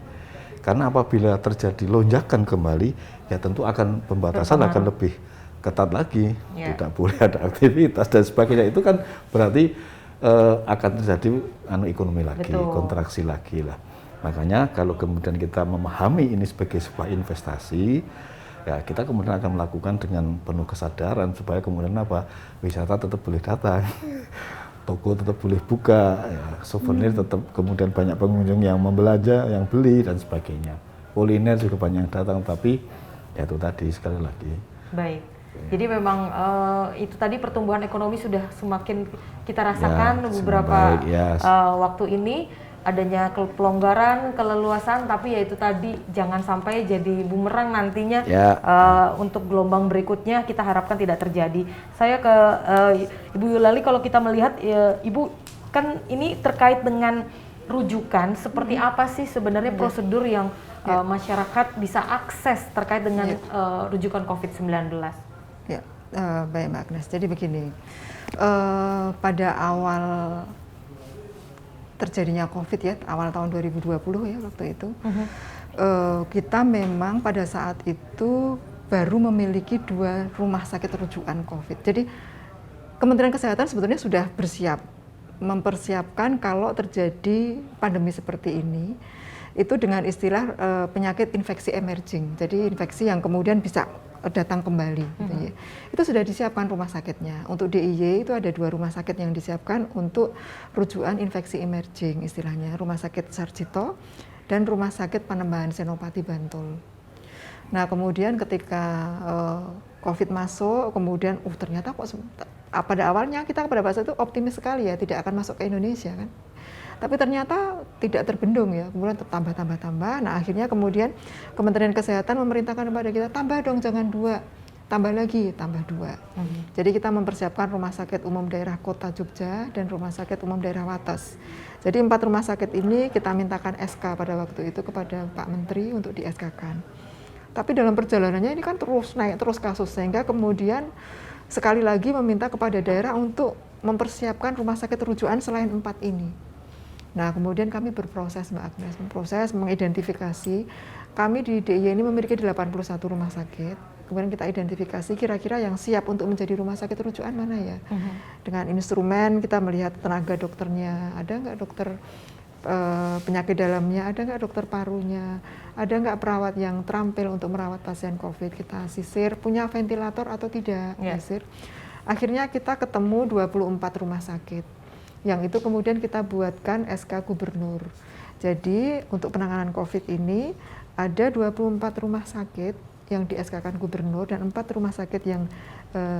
Karena apabila terjadi lonjakan kembali, ya tentu akan pembatasan akan lebih ketat lagi, tidak boleh ada aktivitas dan sebagainya. Itu kan berarti akan terjadi ekonomi lagi, kontraksi lagi lah. Makanya kalau kemudian kita memahami ini sebagai sebuah investasi, ya kita kemudian akan melakukan dengan penuh kesadaran supaya kemudian wisata tetap boleh datang, toko tetap boleh buka, ya, souvenir tetap kemudian banyak pengunjung yang membelanja, yang beli dan sebagainya. Kuliner juga banyak yang datang, tapi ya itu tadi sekali lagi. Baik. Jadi memang itu tadi pertumbuhan ekonomi sudah semakin kita rasakan beberapa waktu ini. Adanya pelonggaran, keleluasan, tapi ya itu tadi jangan sampai jadi bumerang nantinya untuk gelombang berikutnya, kita harapkan tidak terjadi. Saya ke Ibu Yulali, kalau kita melihat Ibu kan ini terkait dengan rujukan, seperti apa sih sebenarnya prosedur yang masyarakat bisa akses terkait dengan rujukan COVID-19? Ya, baik Mbak Agnes. Jadi begini, pada awal terjadinya COVID ya, awal tahun 2020 ya waktu itu, kita memang pada saat itu baru memiliki 2 rumah sakit rujukan COVID. Jadi Kementerian Kesehatan sebetulnya sudah mempersiapkan kalau terjadi pandemi seperti ini, itu dengan istilah penyakit infeksi emerging. Jadi infeksi yang kemudian bisa datang kembali. Gitu ya. Itu sudah disiapkan rumah sakitnya. Untuk DIY itu ada 2 rumah sakit yang disiapkan untuk rujukan infeksi emerging istilahnya. Rumah sakit Sarjito dan Rumah Sakit Panembahan Senopati Bantul. Nah kemudian ketika COVID masuk, kemudian ternyata kok pada awalnya kita pada masa itu optimis sekali ya, tidak akan masuk ke Indonesia kan. Tapi ternyata tidak terbendung ya, kemudian tambah. Nah akhirnya kemudian Kementerian Kesehatan memerintahkan kepada kita, tambah dong, jangan 2, tambah lagi, tambah 2. Jadi kita mempersiapkan Rumah Sakit Umum Daerah Kota Jogja dan Rumah Sakit Umum Daerah Wates. Jadi 4 rumah sakit ini kita mintakan SK pada waktu itu kepada Pak Menteri untuk di SK-kan. Tapi dalam perjalanannya ini kan terus naik terus kasus, sehingga kemudian sekali lagi meminta kepada daerah untuk mempersiapkan rumah sakit rujukan selain 4 ini. Nah kemudian kami berproses Mbak Agnes, mengidentifikasi, kami di DIY ini memiliki 81 rumah sakit, kemudian kita identifikasi kira-kira yang siap untuk menjadi rumah sakit rujukan mana ya. Dengan instrumen kita melihat tenaga dokternya, ada nggak dokter penyakit dalamnya, ada nggak dokter parunya, ada nggak perawat yang terampil untuk merawat pasien COVID, kita sisir, punya ventilator atau tidak, sisir. Akhirnya kita ketemu 24 rumah sakit. Yang itu kemudian kita buatkan SK Gubernur. Jadi untuk penanganan COVID ini ada 24 rumah sakit yang di SK-kan Gubernur dan 4 rumah sakit yang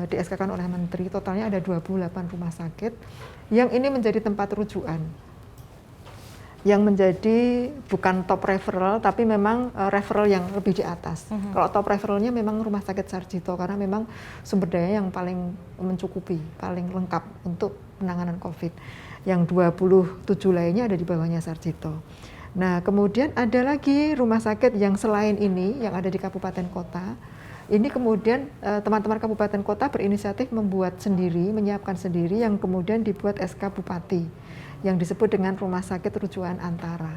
di SK-kan oleh Menteri. Totalnya ada 28 rumah sakit yang ini menjadi tempat rujukan. Yang menjadi bukan top referral tapi memang referral yang lebih di atas. Kalau top referralnya memang Rumah Sakit Sarjito karena memang sumber daya yang paling mencukupi, paling lengkap untuk penanganan COVID. Yang 27 lainnya ada di bawahnya Sarjito. Nah kemudian ada lagi rumah sakit yang selain ini yang ada di kabupaten kota. Ini kemudian teman-teman kabupaten kota berinisiatif membuat sendiri, menyiapkan sendiri yang kemudian dibuat SK Bupati yang disebut dengan Rumah Sakit Rujukan Antara.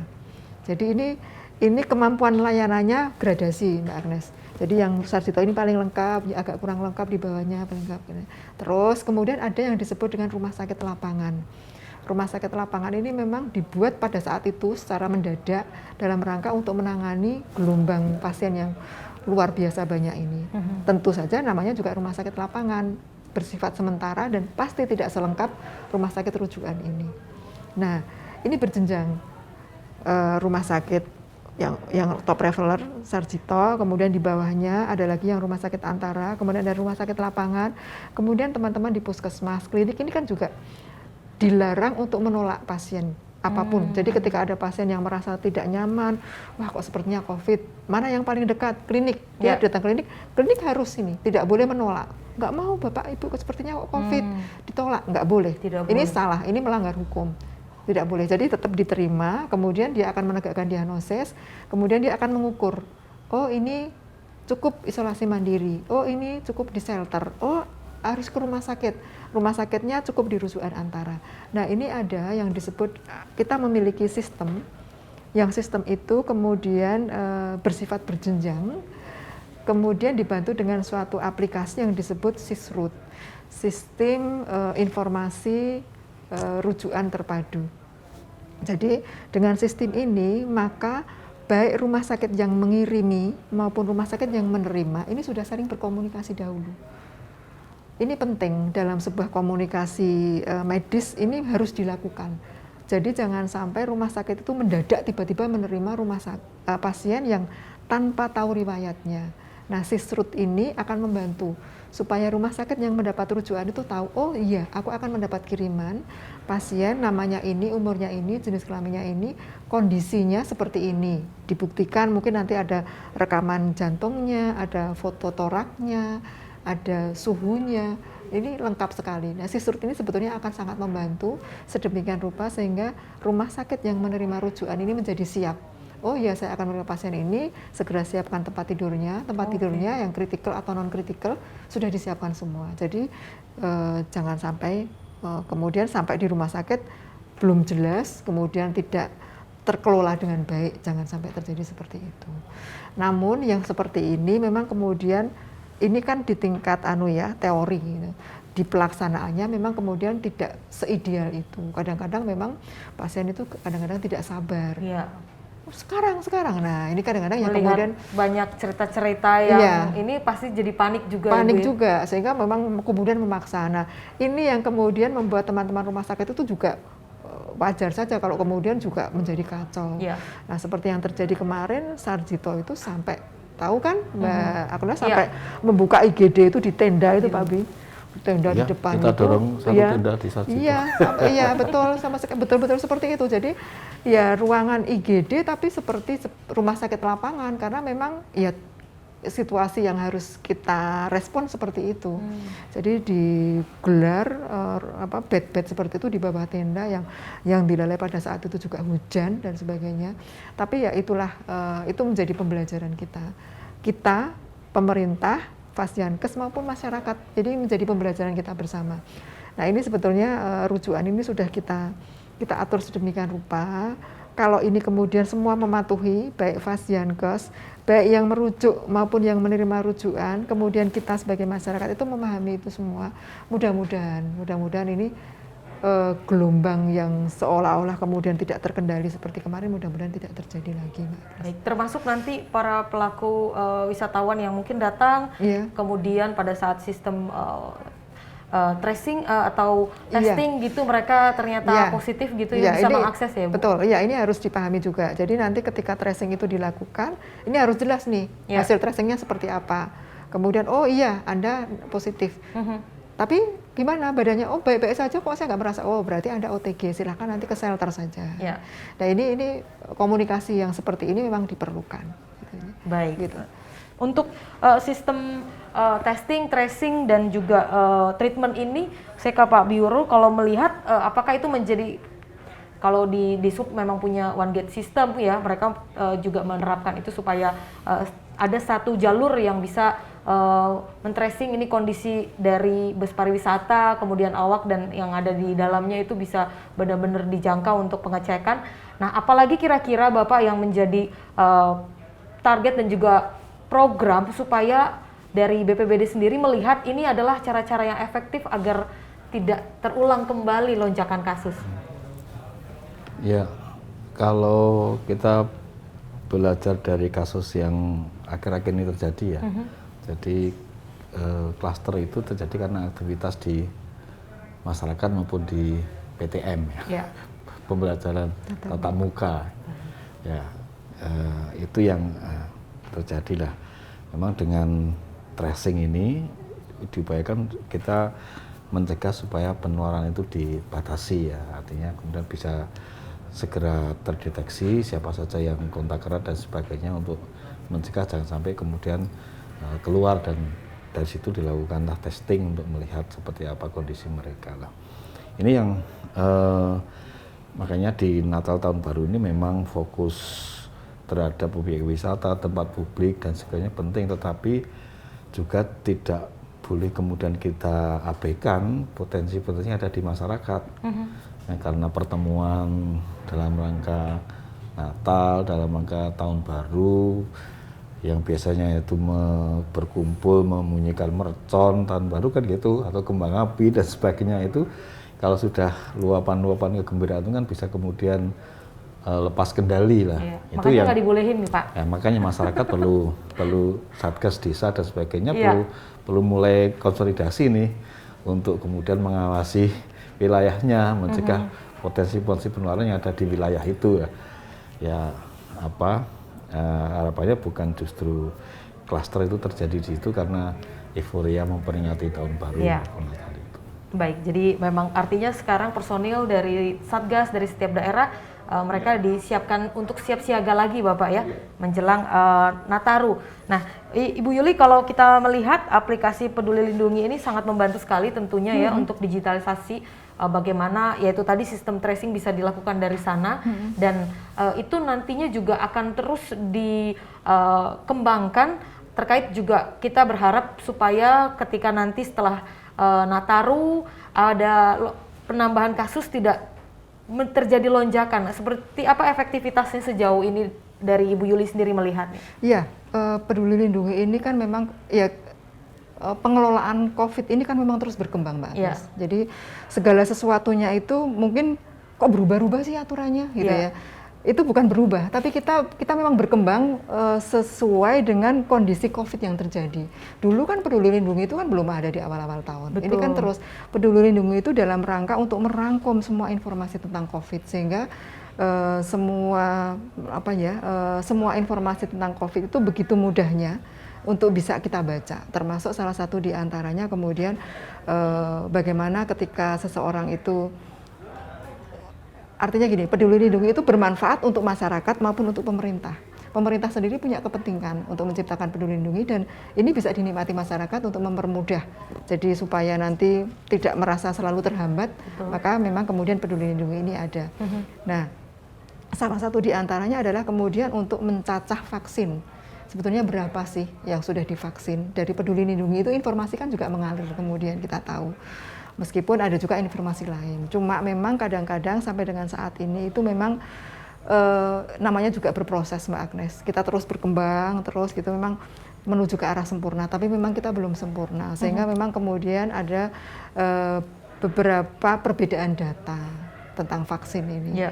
Jadi ini kemampuan layanannya gradasi Mbak Agnes. Jadi yang Sarjito ini paling lengkap, ya agak kurang lengkap di bawahnya paling lengkap. Terus kemudian ada yang disebut dengan Rumah Sakit Lapangan. Rumah sakit lapangan ini memang dibuat pada saat itu secara mendadak dalam rangka untuk menangani gelombang pasien yang luar biasa banyak ini. Tentu saja namanya juga rumah sakit lapangan, bersifat sementara dan pasti tidak selengkap rumah sakit rujukan ini. Nah, ini berjenjang rumah sakit yang top referral Sarjito, kemudian di bawahnya ada lagi yang rumah sakit Antara, kemudian ada rumah sakit lapangan, kemudian teman-teman di puskesmas, klinik ini kan juga dilarang untuk menolak pasien apapun. Jadi ketika ada pasien yang merasa tidak nyaman, wah kok sepertinya COVID, mana yang paling dekat? Klinik. Dia datang klinik harus ini, tidak boleh menolak. Nggak mau Bapak Ibu sepertinya kok COVID, ditolak, nggak boleh. Ini salah, ini melanggar hukum. Tidak boleh. Jadi tetap diterima, kemudian dia akan menegakkan diagnosis, kemudian dia akan mengukur. Oh ini cukup isolasi mandiri, oh ini cukup di shelter, oh harus ke rumah sakit. Rumah sakitnya cukup di rujukan Antara. Nah ini ada yang disebut, kita memiliki sistem, yang sistem itu kemudian bersifat berjenjang, kemudian dibantu dengan suatu aplikasi yang disebut SISRUT, Sistem Informasi Rujukan Terpadu. Jadi dengan sistem ini maka baik rumah sakit yang mengirimi maupun rumah sakit yang menerima ini sudah saling berkomunikasi dahulu. Ini penting dalam sebuah komunikasi medis, ini harus dilakukan. Jadi jangan sampai rumah sakit itu mendadak tiba-tiba menerima pasien yang tanpa tahu riwayatnya. Nah, SISRUT ini akan membantu supaya rumah sakit yang mendapat rujukan itu tahu, oh iya, aku akan mendapat kiriman pasien namanya ini, umurnya ini, jenis kelaminnya ini, kondisinya seperti ini. Dibuktikan mungkin nanti ada rekaman jantungnya, ada foto toraknya, ada suhunya, ini lengkap sekali. Nah, si surut ini sebetulnya akan sangat membantu sedemikian rupa sehingga rumah sakit yang menerima rujukan ini menjadi siap. Oh iya, saya akan menerima pasien ini, segera siapkan tempat tidurnya yang kritikal atau non kritikal sudah disiapkan semua. Jadi jangan sampai kemudian sampai di rumah sakit belum jelas, kemudian tidak terkelola dengan baik, jangan sampai terjadi seperti itu. Namun yang seperti ini memang kemudian ini kan di tingkat teori gitu. Di pelaksanaannya memang kemudian tidak seideal itu. Kadang-kadang memang pasien itu kadang-kadang tidak sabar. Iya. Sekarang. Nah, ini kadang-kadang yang Melihat kemudian banyak cerita-cerita yang ini pasti jadi panik juga. Panik Bu. juga, sehingga memang kemudian memaksa. Nah, ini yang kemudian membuat teman-teman rumah sakit itu juga wajar saja kalau kemudian juga menjadi kacau. Iya. Nah, seperti yang terjadi kemarin, Sarjito itu sampai tahu kan Mbak Agnes sampai membuka IGD itu di tenda itu Pak Bi, tenda di depan kita itu. dorong satu tenda di Sarjito. Iya betul seperti itu. Jadi ya ruangan IGD tapi seperti rumah sakit lapangan karena memang ya situasi yang harus kita respon seperti itu. Jadi digelar bed seperti itu di bawah tenda yang dilalui pada saat itu juga hujan dan sebagainya. Tapi ya itulah itu menjadi pembelajaran kita. Kita, pemerintah, Fasdiankes maupun masyarakat. Jadi menjadi pembelajaran kita bersama. Nah, ini sebetulnya rujukan ini sudah kita atur sedemikian rupa. Kalau ini kemudian semua mematuhi, baik Fasdiankes, baik yang merujuk maupun yang menerima rujukan, kemudian kita sebagai masyarakat itu memahami itu semua. Mudah-mudahan ini gelombang yang seolah-olah kemudian tidak terkendali seperti kemarin, mudah-mudahan tidak terjadi lagi, Mbak. Baik, termasuk nanti para pelaku wisatawan yang mungkin datang, kemudian pada saat sistem tracing atau testing gitu mereka ternyata positif gitu bisa mengakses ya Bu? Betul, ini harus dipahami juga. Jadi nanti ketika tracing itu dilakukan, ini harus jelas nih hasil tracingnya seperti apa. Kemudian oh iya Anda positif, tapi gimana badannya? Oh baik-baik saja kok, saya nggak merasa. Oh berarti Anda OTG, silahkan nanti ke shelter saja. Nah ini komunikasi yang seperti ini memang diperlukan. Baik. Gitu. Untuk sistem testing, tracing, dan juga treatment ini, saya ke Pak Biuru, kalau melihat apakah itu menjadi, kalau di sub memang punya one gate system ya, mereka juga menerapkan itu supaya ada satu jalur yang bisa men-tracing ini kondisi dari bus pariwisata, kemudian awak dan yang ada di dalamnya itu bisa benar-benar dijangkau untuk pengecekan. Nah, apalagi kira-kira Bapak yang menjadi target dan juga program supaya dari BPBD sendiri melihat ini adalah cara-cara yang efektif agar tidak terulang kembali lonjakan kasus? Ya, kalau kita belajar dari kasus yang akhir-akhir ini terjadi ya, jadi klaster itu terjadi karena aktivitas di masyarakat maupun di PTM ya, pembelajaran tatap muka ya, itu yang terjadilah. Memang dengan tracing ini diupayakan kita mencegah supaya penularan itu dibatasi ya, artinya kemudian bisa segera terdeteksi siapa saja yang kontak erat dan sebagainya untuk mencegah jangan sampai kemudian keluar, dan dari situ dilakukanlah testing untuk melihat seperti apa kondisi mereka lah. Ini yang makanya di Natal tahun baru ini memang fokus terhadap objek wisata, tempat publik dan sebagainya penting, tetapi juga tidak boleh kemudian kita abaikan potensi-potensi yang ada di masyarakat. Nah, karena pertemuan dalam rangka Natal, dalam rangka tahun baru, yang biasanya itu berkumpul membunyikan mercon tahun baru kan gitu, atau kembang api dan sebagainya, itu kalau sudah luapan-luapan kegembiraan itu kan bisa kemudian lepas kendali lah. Itu makanya yang nggak dibolehin nih Pak. Ya, makanya masyarakat perlu satgas desa dan sebagainya perlu mulai konsolidasi nih untuk kemudian mengawasi wilayahnya, mencegah potensi-potensi penularan yang ada di wilayah itu ya. Ya harapannya bukan justru klaster itu terjadi di situ karena euforia memperingati tahun baru. Baik, jadi memang artinya sekarang personil dari Satgas dari setiap daerah mereka disiapkan untuk siap siaga lagi Bapak ya, menjelang Nataru. Nah, Ibu Yuli, kalau kita melihat aplikasi Peduli Lindungi ini sangat membantu sekali tentunya ya untuk digitalisasi bagaimana yaitu tadi sistem tracing bisa dilakukan dari sana dan itu nantinya juga akan terus dikembangkan. Terkait juga kita berharap supaya ketika nanti setelah Nataru ada penambahan kasus tidak terjadi lonjakan. Seperti apa efektivitasnya sejauh ini dari Ibu Yuli sendiri melihatnya? Iya, Peduli Lindungi ini kan memang ya pengelolaan COVID ini kan memang terus berkembang, Mbak Agnes. Jadi segala sesuatunya itu mungkin kok berubah-ubah sih aturannya gitu ya. Itu bukan berubah, tapi kita memang berkembang sesuai dengan kondisi COVID yang terjadi. Dulu kan Peduli Lindungi itu kan belum ada di awal-awal tahun. Betul. Ini kan terus Peduli Lindungi itu dalam rangka untuk merangkum semua informasi tentang COVID sehingga semua informasi tentang COVID itu begitu mudahnya untuk bisa kita baca. Termasuk salah satu di antaranya kemudian bagaimana ketika seseorang itu artinya gini, Peduli Lindungi itu bermanfaat untuk masyarakat maupun untuk pemerintah. Pemerintah sendiri punya kepentingan untuk menciptakan Peduli Lindungi dan ini bisa dinikmati masyarakat untuk mempermudah. Jadi supaya nanti tidak merasa selalu terhambat, maka memang kemudian Peduli Lindungi ini ada. Nah, salah satu di antaranya adalah kemudian untuk mencacah vaksin. Sebetulnya berapa sih yang sudah divaksin? Dari Peduli Lindungi itu informasi kan juga mengalir kemudian kita tahu. Meskipun ada juga informasi lain, cuma memang kadang-kadang sampai dengan saat ini itu memang namanya juga berproses Mbak Agnes. Kita terus berkembang, terus gitu memang menuju ke arah sempurna, tapi memang kita belum sempurna. Sehingga memang kemudian ada beberapa perbedaan data tentang vaksin ini.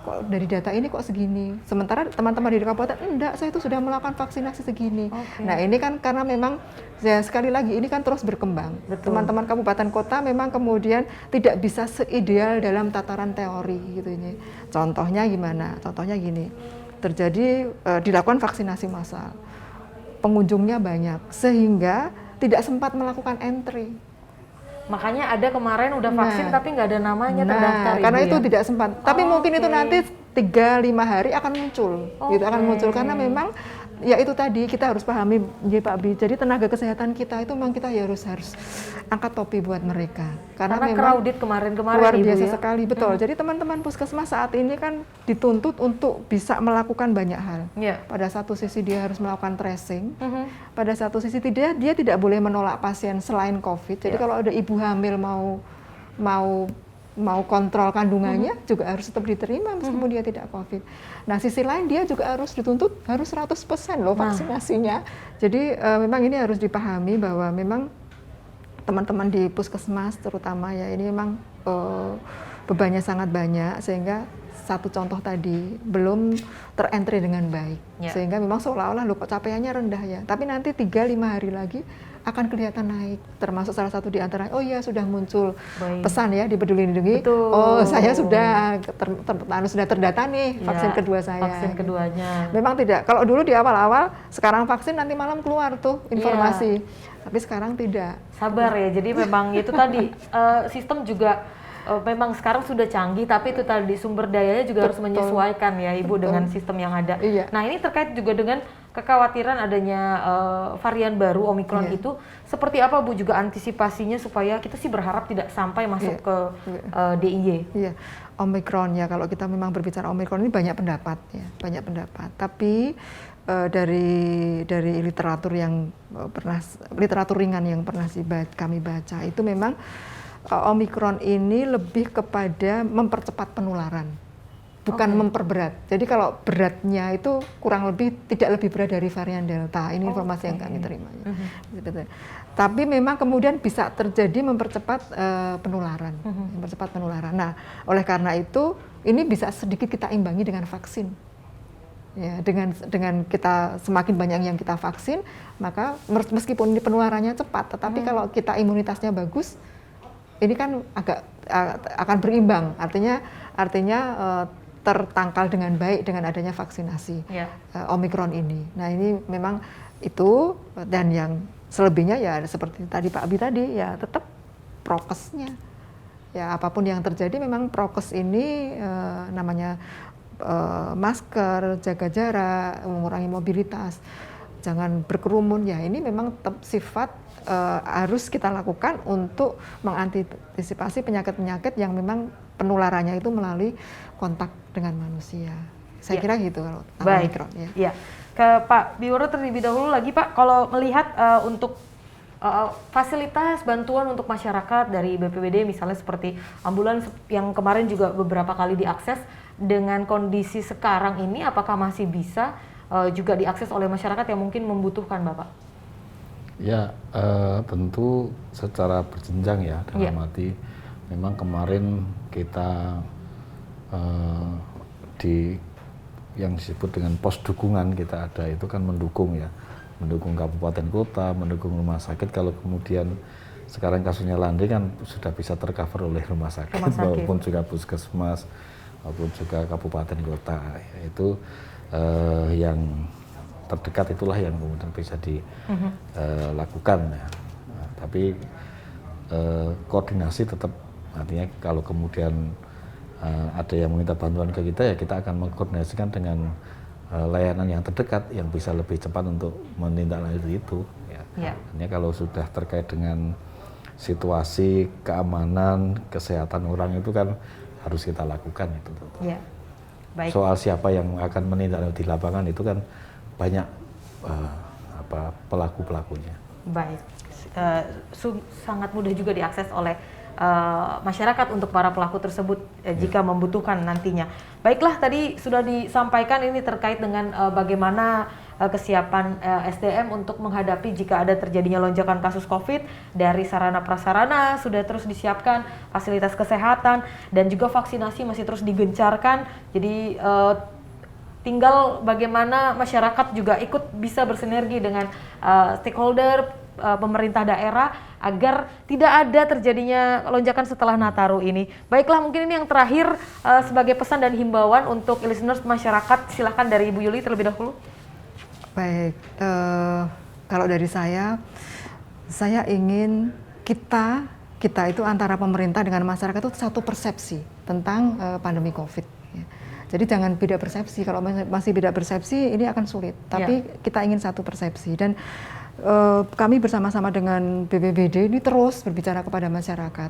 Kok dari data ini kok segini? Sementara teman-teman di kabupaten, enggak, saya itu sudah melakukan vaksinasi segini. Nah ini kan karena memang ya sekali lagi ini kan terus berkembang. Teman-teman kabupaten kota memang kemudian tidak bisa seideal dalam tataran teori gitu ini. Contohnya gimana? Contohnya gini, terjadi dilakukan vaksinasi massal, pengunjungnya banyak sehingga tidak sempat melakukan entry. Makanya ada kemarin udah vaksin tapi nggak ada namanya terdaftar. Karena itu tidak sempat. Tapi mungkin itu nanti 3-5 hari akan muncul, gitu akan muncul karena memang ya itu tadi kita harus pahami ya Pak Bi. Jadi tenaga kesehatan kita itu memang kita ya harus angkat topi buat mereka. Karena memang crowded kemarin-kemarin luar biasa sekali, betul. Jadi teman-teman puskesmas saat ini kan dituntut untuk bisa melakukan banyak hal. Pada satu sisi dia harus melakukan tracing, pada satu sisi dia tidak boleh menolak pasien selain COVID. Jadi kalau ada ibu hamil mau kontrol kandungannya juga harus tetap diterima meskipun dia tidak COVID. Nah, sisi lain dia juga harus dituntut harus 100% loh vaksinasinya. Jadi memang ini harus dipahami bahwa memang teman-teman di puskesmas terutama ya ini memang bebannya sangat banyak sehingga satu contoh tadi belum terentry dengan baik. Sehingga memang seolah-olah loh kok capaiannya rendah ya. Tapi nanti 3-5 hari lagi akan kelihatan naik, termasuk salah satu di antara, oh iya sudah muncul pesan ya di Peduli Lindungi, oh saya sudah sudah terdata nih vaksin kedua saya. Vaksin keduanya. Memang tidak, kalau dulu di awal-awal, sekarang vaksin nanti malam keluar tuh informasi, tapi sekarang tidak. Sabar ya, jadi memang itu tadi sistem juga memang sekarang sudah canggih, tapi itu tadi sumber dayanya juga harus menyesuaikan ya Ibu dengan sistem yang ada. Nah ini terkait juga dengan kekhawatiran adanya varian baru Omikron itu, seperti apa Bu juga antisipasinya supaya kita sih berharap tidak sampai masuk ke DIY? Omikron ya, kalau kita memang berbicara Omikron ini banyak pendapat ya, banyak pendapat. Tapi dari literatur yang literatur ringan yang pernah kami baca itu memang Omikron ini lebih kepada mempercepat penularan, bukan memperberat. Jadi kalau beratnya itu kurang lebih tidak lebih berat dari varian Delta. Ini informasi yang kami terima. Tapi memang kemudian bisa terjadi mempercepat penularan, mempercepat penularan. Nah, oleh karena itu ini bisa sedikit kita imbangi dengan vaksin. Ya, dengan kita semakin banyak yang kita vaksin, maka meskipun ini penularannya cepat, tetapi kalau kita imunitasnya bagus, ini kan akan berimbang, artinya tertangkal dengan baik dengan adanya vaksinasi Omikron ini. Nah ini memang itu, dan yang selebihnya ya seperti tadi Pak Abi tadi ya tetap prokesnya ya apapun yang terjadi memang prokes ini namanya masker, jaga jarak, mengurangi mobilitas, jangan berkerumun, ya ini memang sifat harus kita lakukan untuk mengantisipasi penyakit-penyakit yang memang penularannya itu melalui kontak dengan manusia. Saya kira gitu kalau Omikron ya. Ya. Ke Pak Biworo terlebih dahulu lagi Pak, kalau melihat untuk fasilitas bantuan untuk masyarakat dari BPBD misalnya seperti ambulans yang kemarin juga beberapa kali diakses, dengan kondisi sekarang ini apakah masih bisa juga diakses oleh masyarakat yang mungkin membutuhkan Bapak? Ya, tentu secara berjenjang ya, dalam arti memang kemarin kita di yang disebut dengan pos dukungan kita ada itu kan mendukung ya, mendukung kabupaten kota, mendukung rumah sakit. Kalau kemudian sekarang kasusnya landai kan sudah bisa tercover oleh rumah sakit. Maupun juga puskesmas, maupun juga kabupaten kota. Itu yang terdekat itulah yang kemudian bisa dilakukan. Ya. Nah, tapi koordinasi tetap, artinya kalau kemudian ada yang meminta bantuan ke kita, ya kita akan mengkoordinasikan dengan layanan yang terdekat yang bisa lebih cepat untuk menindaklanjuti itu. Ya. Artinya kalau sudah terkait dengan situasi keamanan, kesehatan orang itu kan harus kita lakukan itu. Ya. Baik. Soal siapa yang akan menindaklanjuti di lapangan itu kan banyak pelaku-pelakunya. Baik. Sangat mudah juga diakses oleh masyarakat untuk para pelaku tersebut jika membutuhkan nantinya. Baiklah, tadi sudah disampaikan ini terkait dengan bagaimana kesiapan SDM untuk menghadapi jika ada terjadinya lonjakan kasus COVID, dari sarana prasarana sudah terus disiapkan, fasilitas kesehatan dan juga vaksinasi masih terus digencarkan. Jadi tinggal bagaimana masyarakat juga ikut bisa bersinergi dengan stakeholder, pemerintah daerah agar tidak ada terjadinya lonjakan setelah Nataru ini. Baiklah, mungkin ini yang terakhir sebagai pesan dan himbauan untuk listeners masyarakat, silahkan dari Ibu Yuli terlebih dahulu. Baik, kalau dari saya ingin kita itu antara pemerintah dengan masyarakat itu satu persepsi tentang pandemi COVID. Ya. Jadi jangan beda persepsi, kalau masih beda persepsi ini akan sulit, tapi kita ingin satu persepsi. Dan kami bersama-sama dengan BPBD ini terus berbicara kepada masyarakat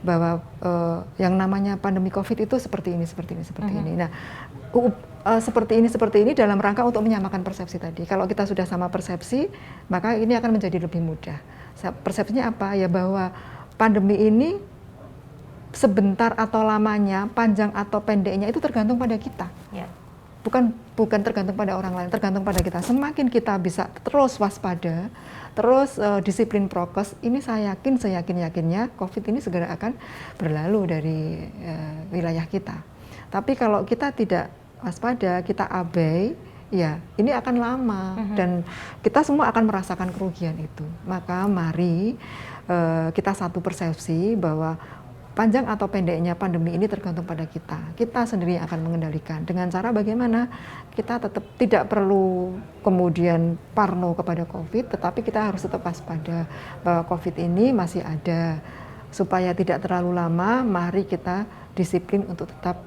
bahwa yang namanya pandemi COVID itu seperti ini. Nah, seperti ini dalam rangka untuk menyamakan persepsi tadi. Kalau kita sudah sama persepsi, maka ini akan menjadi lebih mudah. Persepsinya apa? Ya bahwa pandemi ini sebentar atau lamanya, panjang atau pendeknya itu tergantung pada kita. Ya. Bukan tergantung pada orang lain, tergantung pada kita. Semakin kita bisa terus waspada, terus disiplin prokes, ini saya yakin-yakinnya COVID ini segera akan berlalu dari wilayah kita. Tapi kalau kita tidak waspada, kita abai, ya ini akan lama dan kita semua akan merasakan kerugian itu. Maka mari kita satu persepsi bahwa panjang atau pendeknya pandemi ini tergantung pada kita. Kita sendiri yang akan mengendalikan. Dengan cara bagaimana kita tetap tidak perlu kemudian parno kepada COVID, tetapi kita harus tetap waspada bahwa COVID ini masih ada. Supaya tidak terlalu lama, mari kita disiplin untuk tetap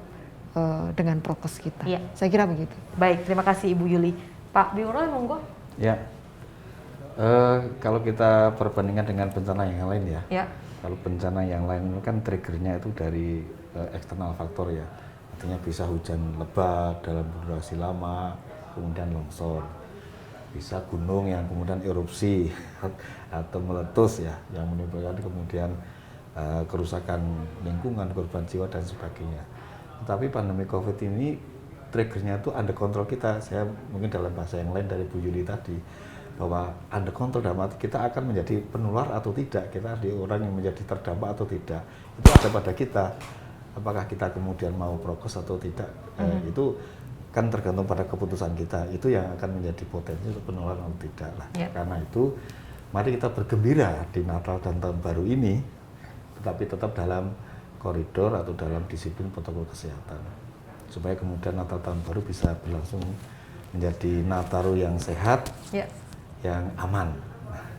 dengan prokes kita. Ya. Saya kira begitu. Baik, terima kasih Ibu Yuli. Pak Biworo, monggo. Ya, kalau kita perbandingkan dengan bencana yang lain ya. Kalau bencana yang lain itu kan triggernya itu dari eksternal faktor ya, artinya bisa hujan lebat dalam durasi lama, kemudian longsor, bisa gunung yang kemudian erupsi atau meletus ya, yang menimbulkan kemudian kerusakan lingkungan, korban jiwa dan sebagainya. Tetapi pandemi COVID ini triggernya itu under kontrol kita. Saya mungkin dalam bahasa yang lain dari Bu Yuli tadi, bahwa under kontrol dalam arti kita akan menjadi penular atau tidak, kita di orang yang menjadi terdampak atau tidak, itu ada pada kita. Apakah kita kemudian mau prokes atau tidak, itu kan tergantung pada keputusan kita. Itu yang akan menjadi potensi untuk penularan atau tidak lah. Karena itu mari kita bergembira di Natal dan Tahun Baru ini, tetapi tetap dalam koridor atau dalam disiplin protokol kesehatan, supaya kemudian Natal Tahun Baru bisa berlangsung menjadi Nataru yang sehat, yang aman.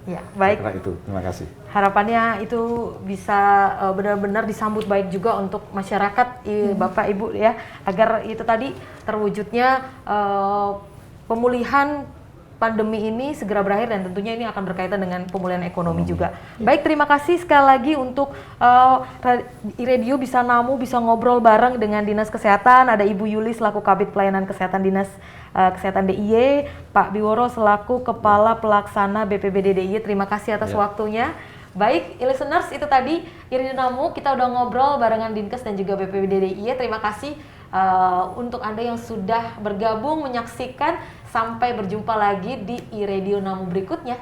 Ya, baik. Itu, terima kasih. harapannya itu bisa benar-benar disambut baik juga untuk masyarakat, Bapak Ibu ya, agar itu tadi terwujudnya pemulihan pandemi ini segera berakhir, dan tentunya ini akan berkaitan dengan pemulihan ekonomi juga. Baik, terima kasih sekali lagi untuk iRadio bisa bisa ngobrol bareng dengan Dinas Kesehatan. Ada Ibu Yuli selaku Kabid Pelayanan Kesehatan Dinas Kesehatan DIY, Pak Biworo selaku Kepala Pelaksana BPBD DIY. Terima kasih atas waktunya. Baik, listeners, itu tadi iRadio Namu, kita udah ngobrol barengan Dinkes dan juga BPBD DIY. Terima kasih untuk Anda yang sudah bergabung menyaksikan. Sampai berjumpa lagi di iRadio Namu berikutnya.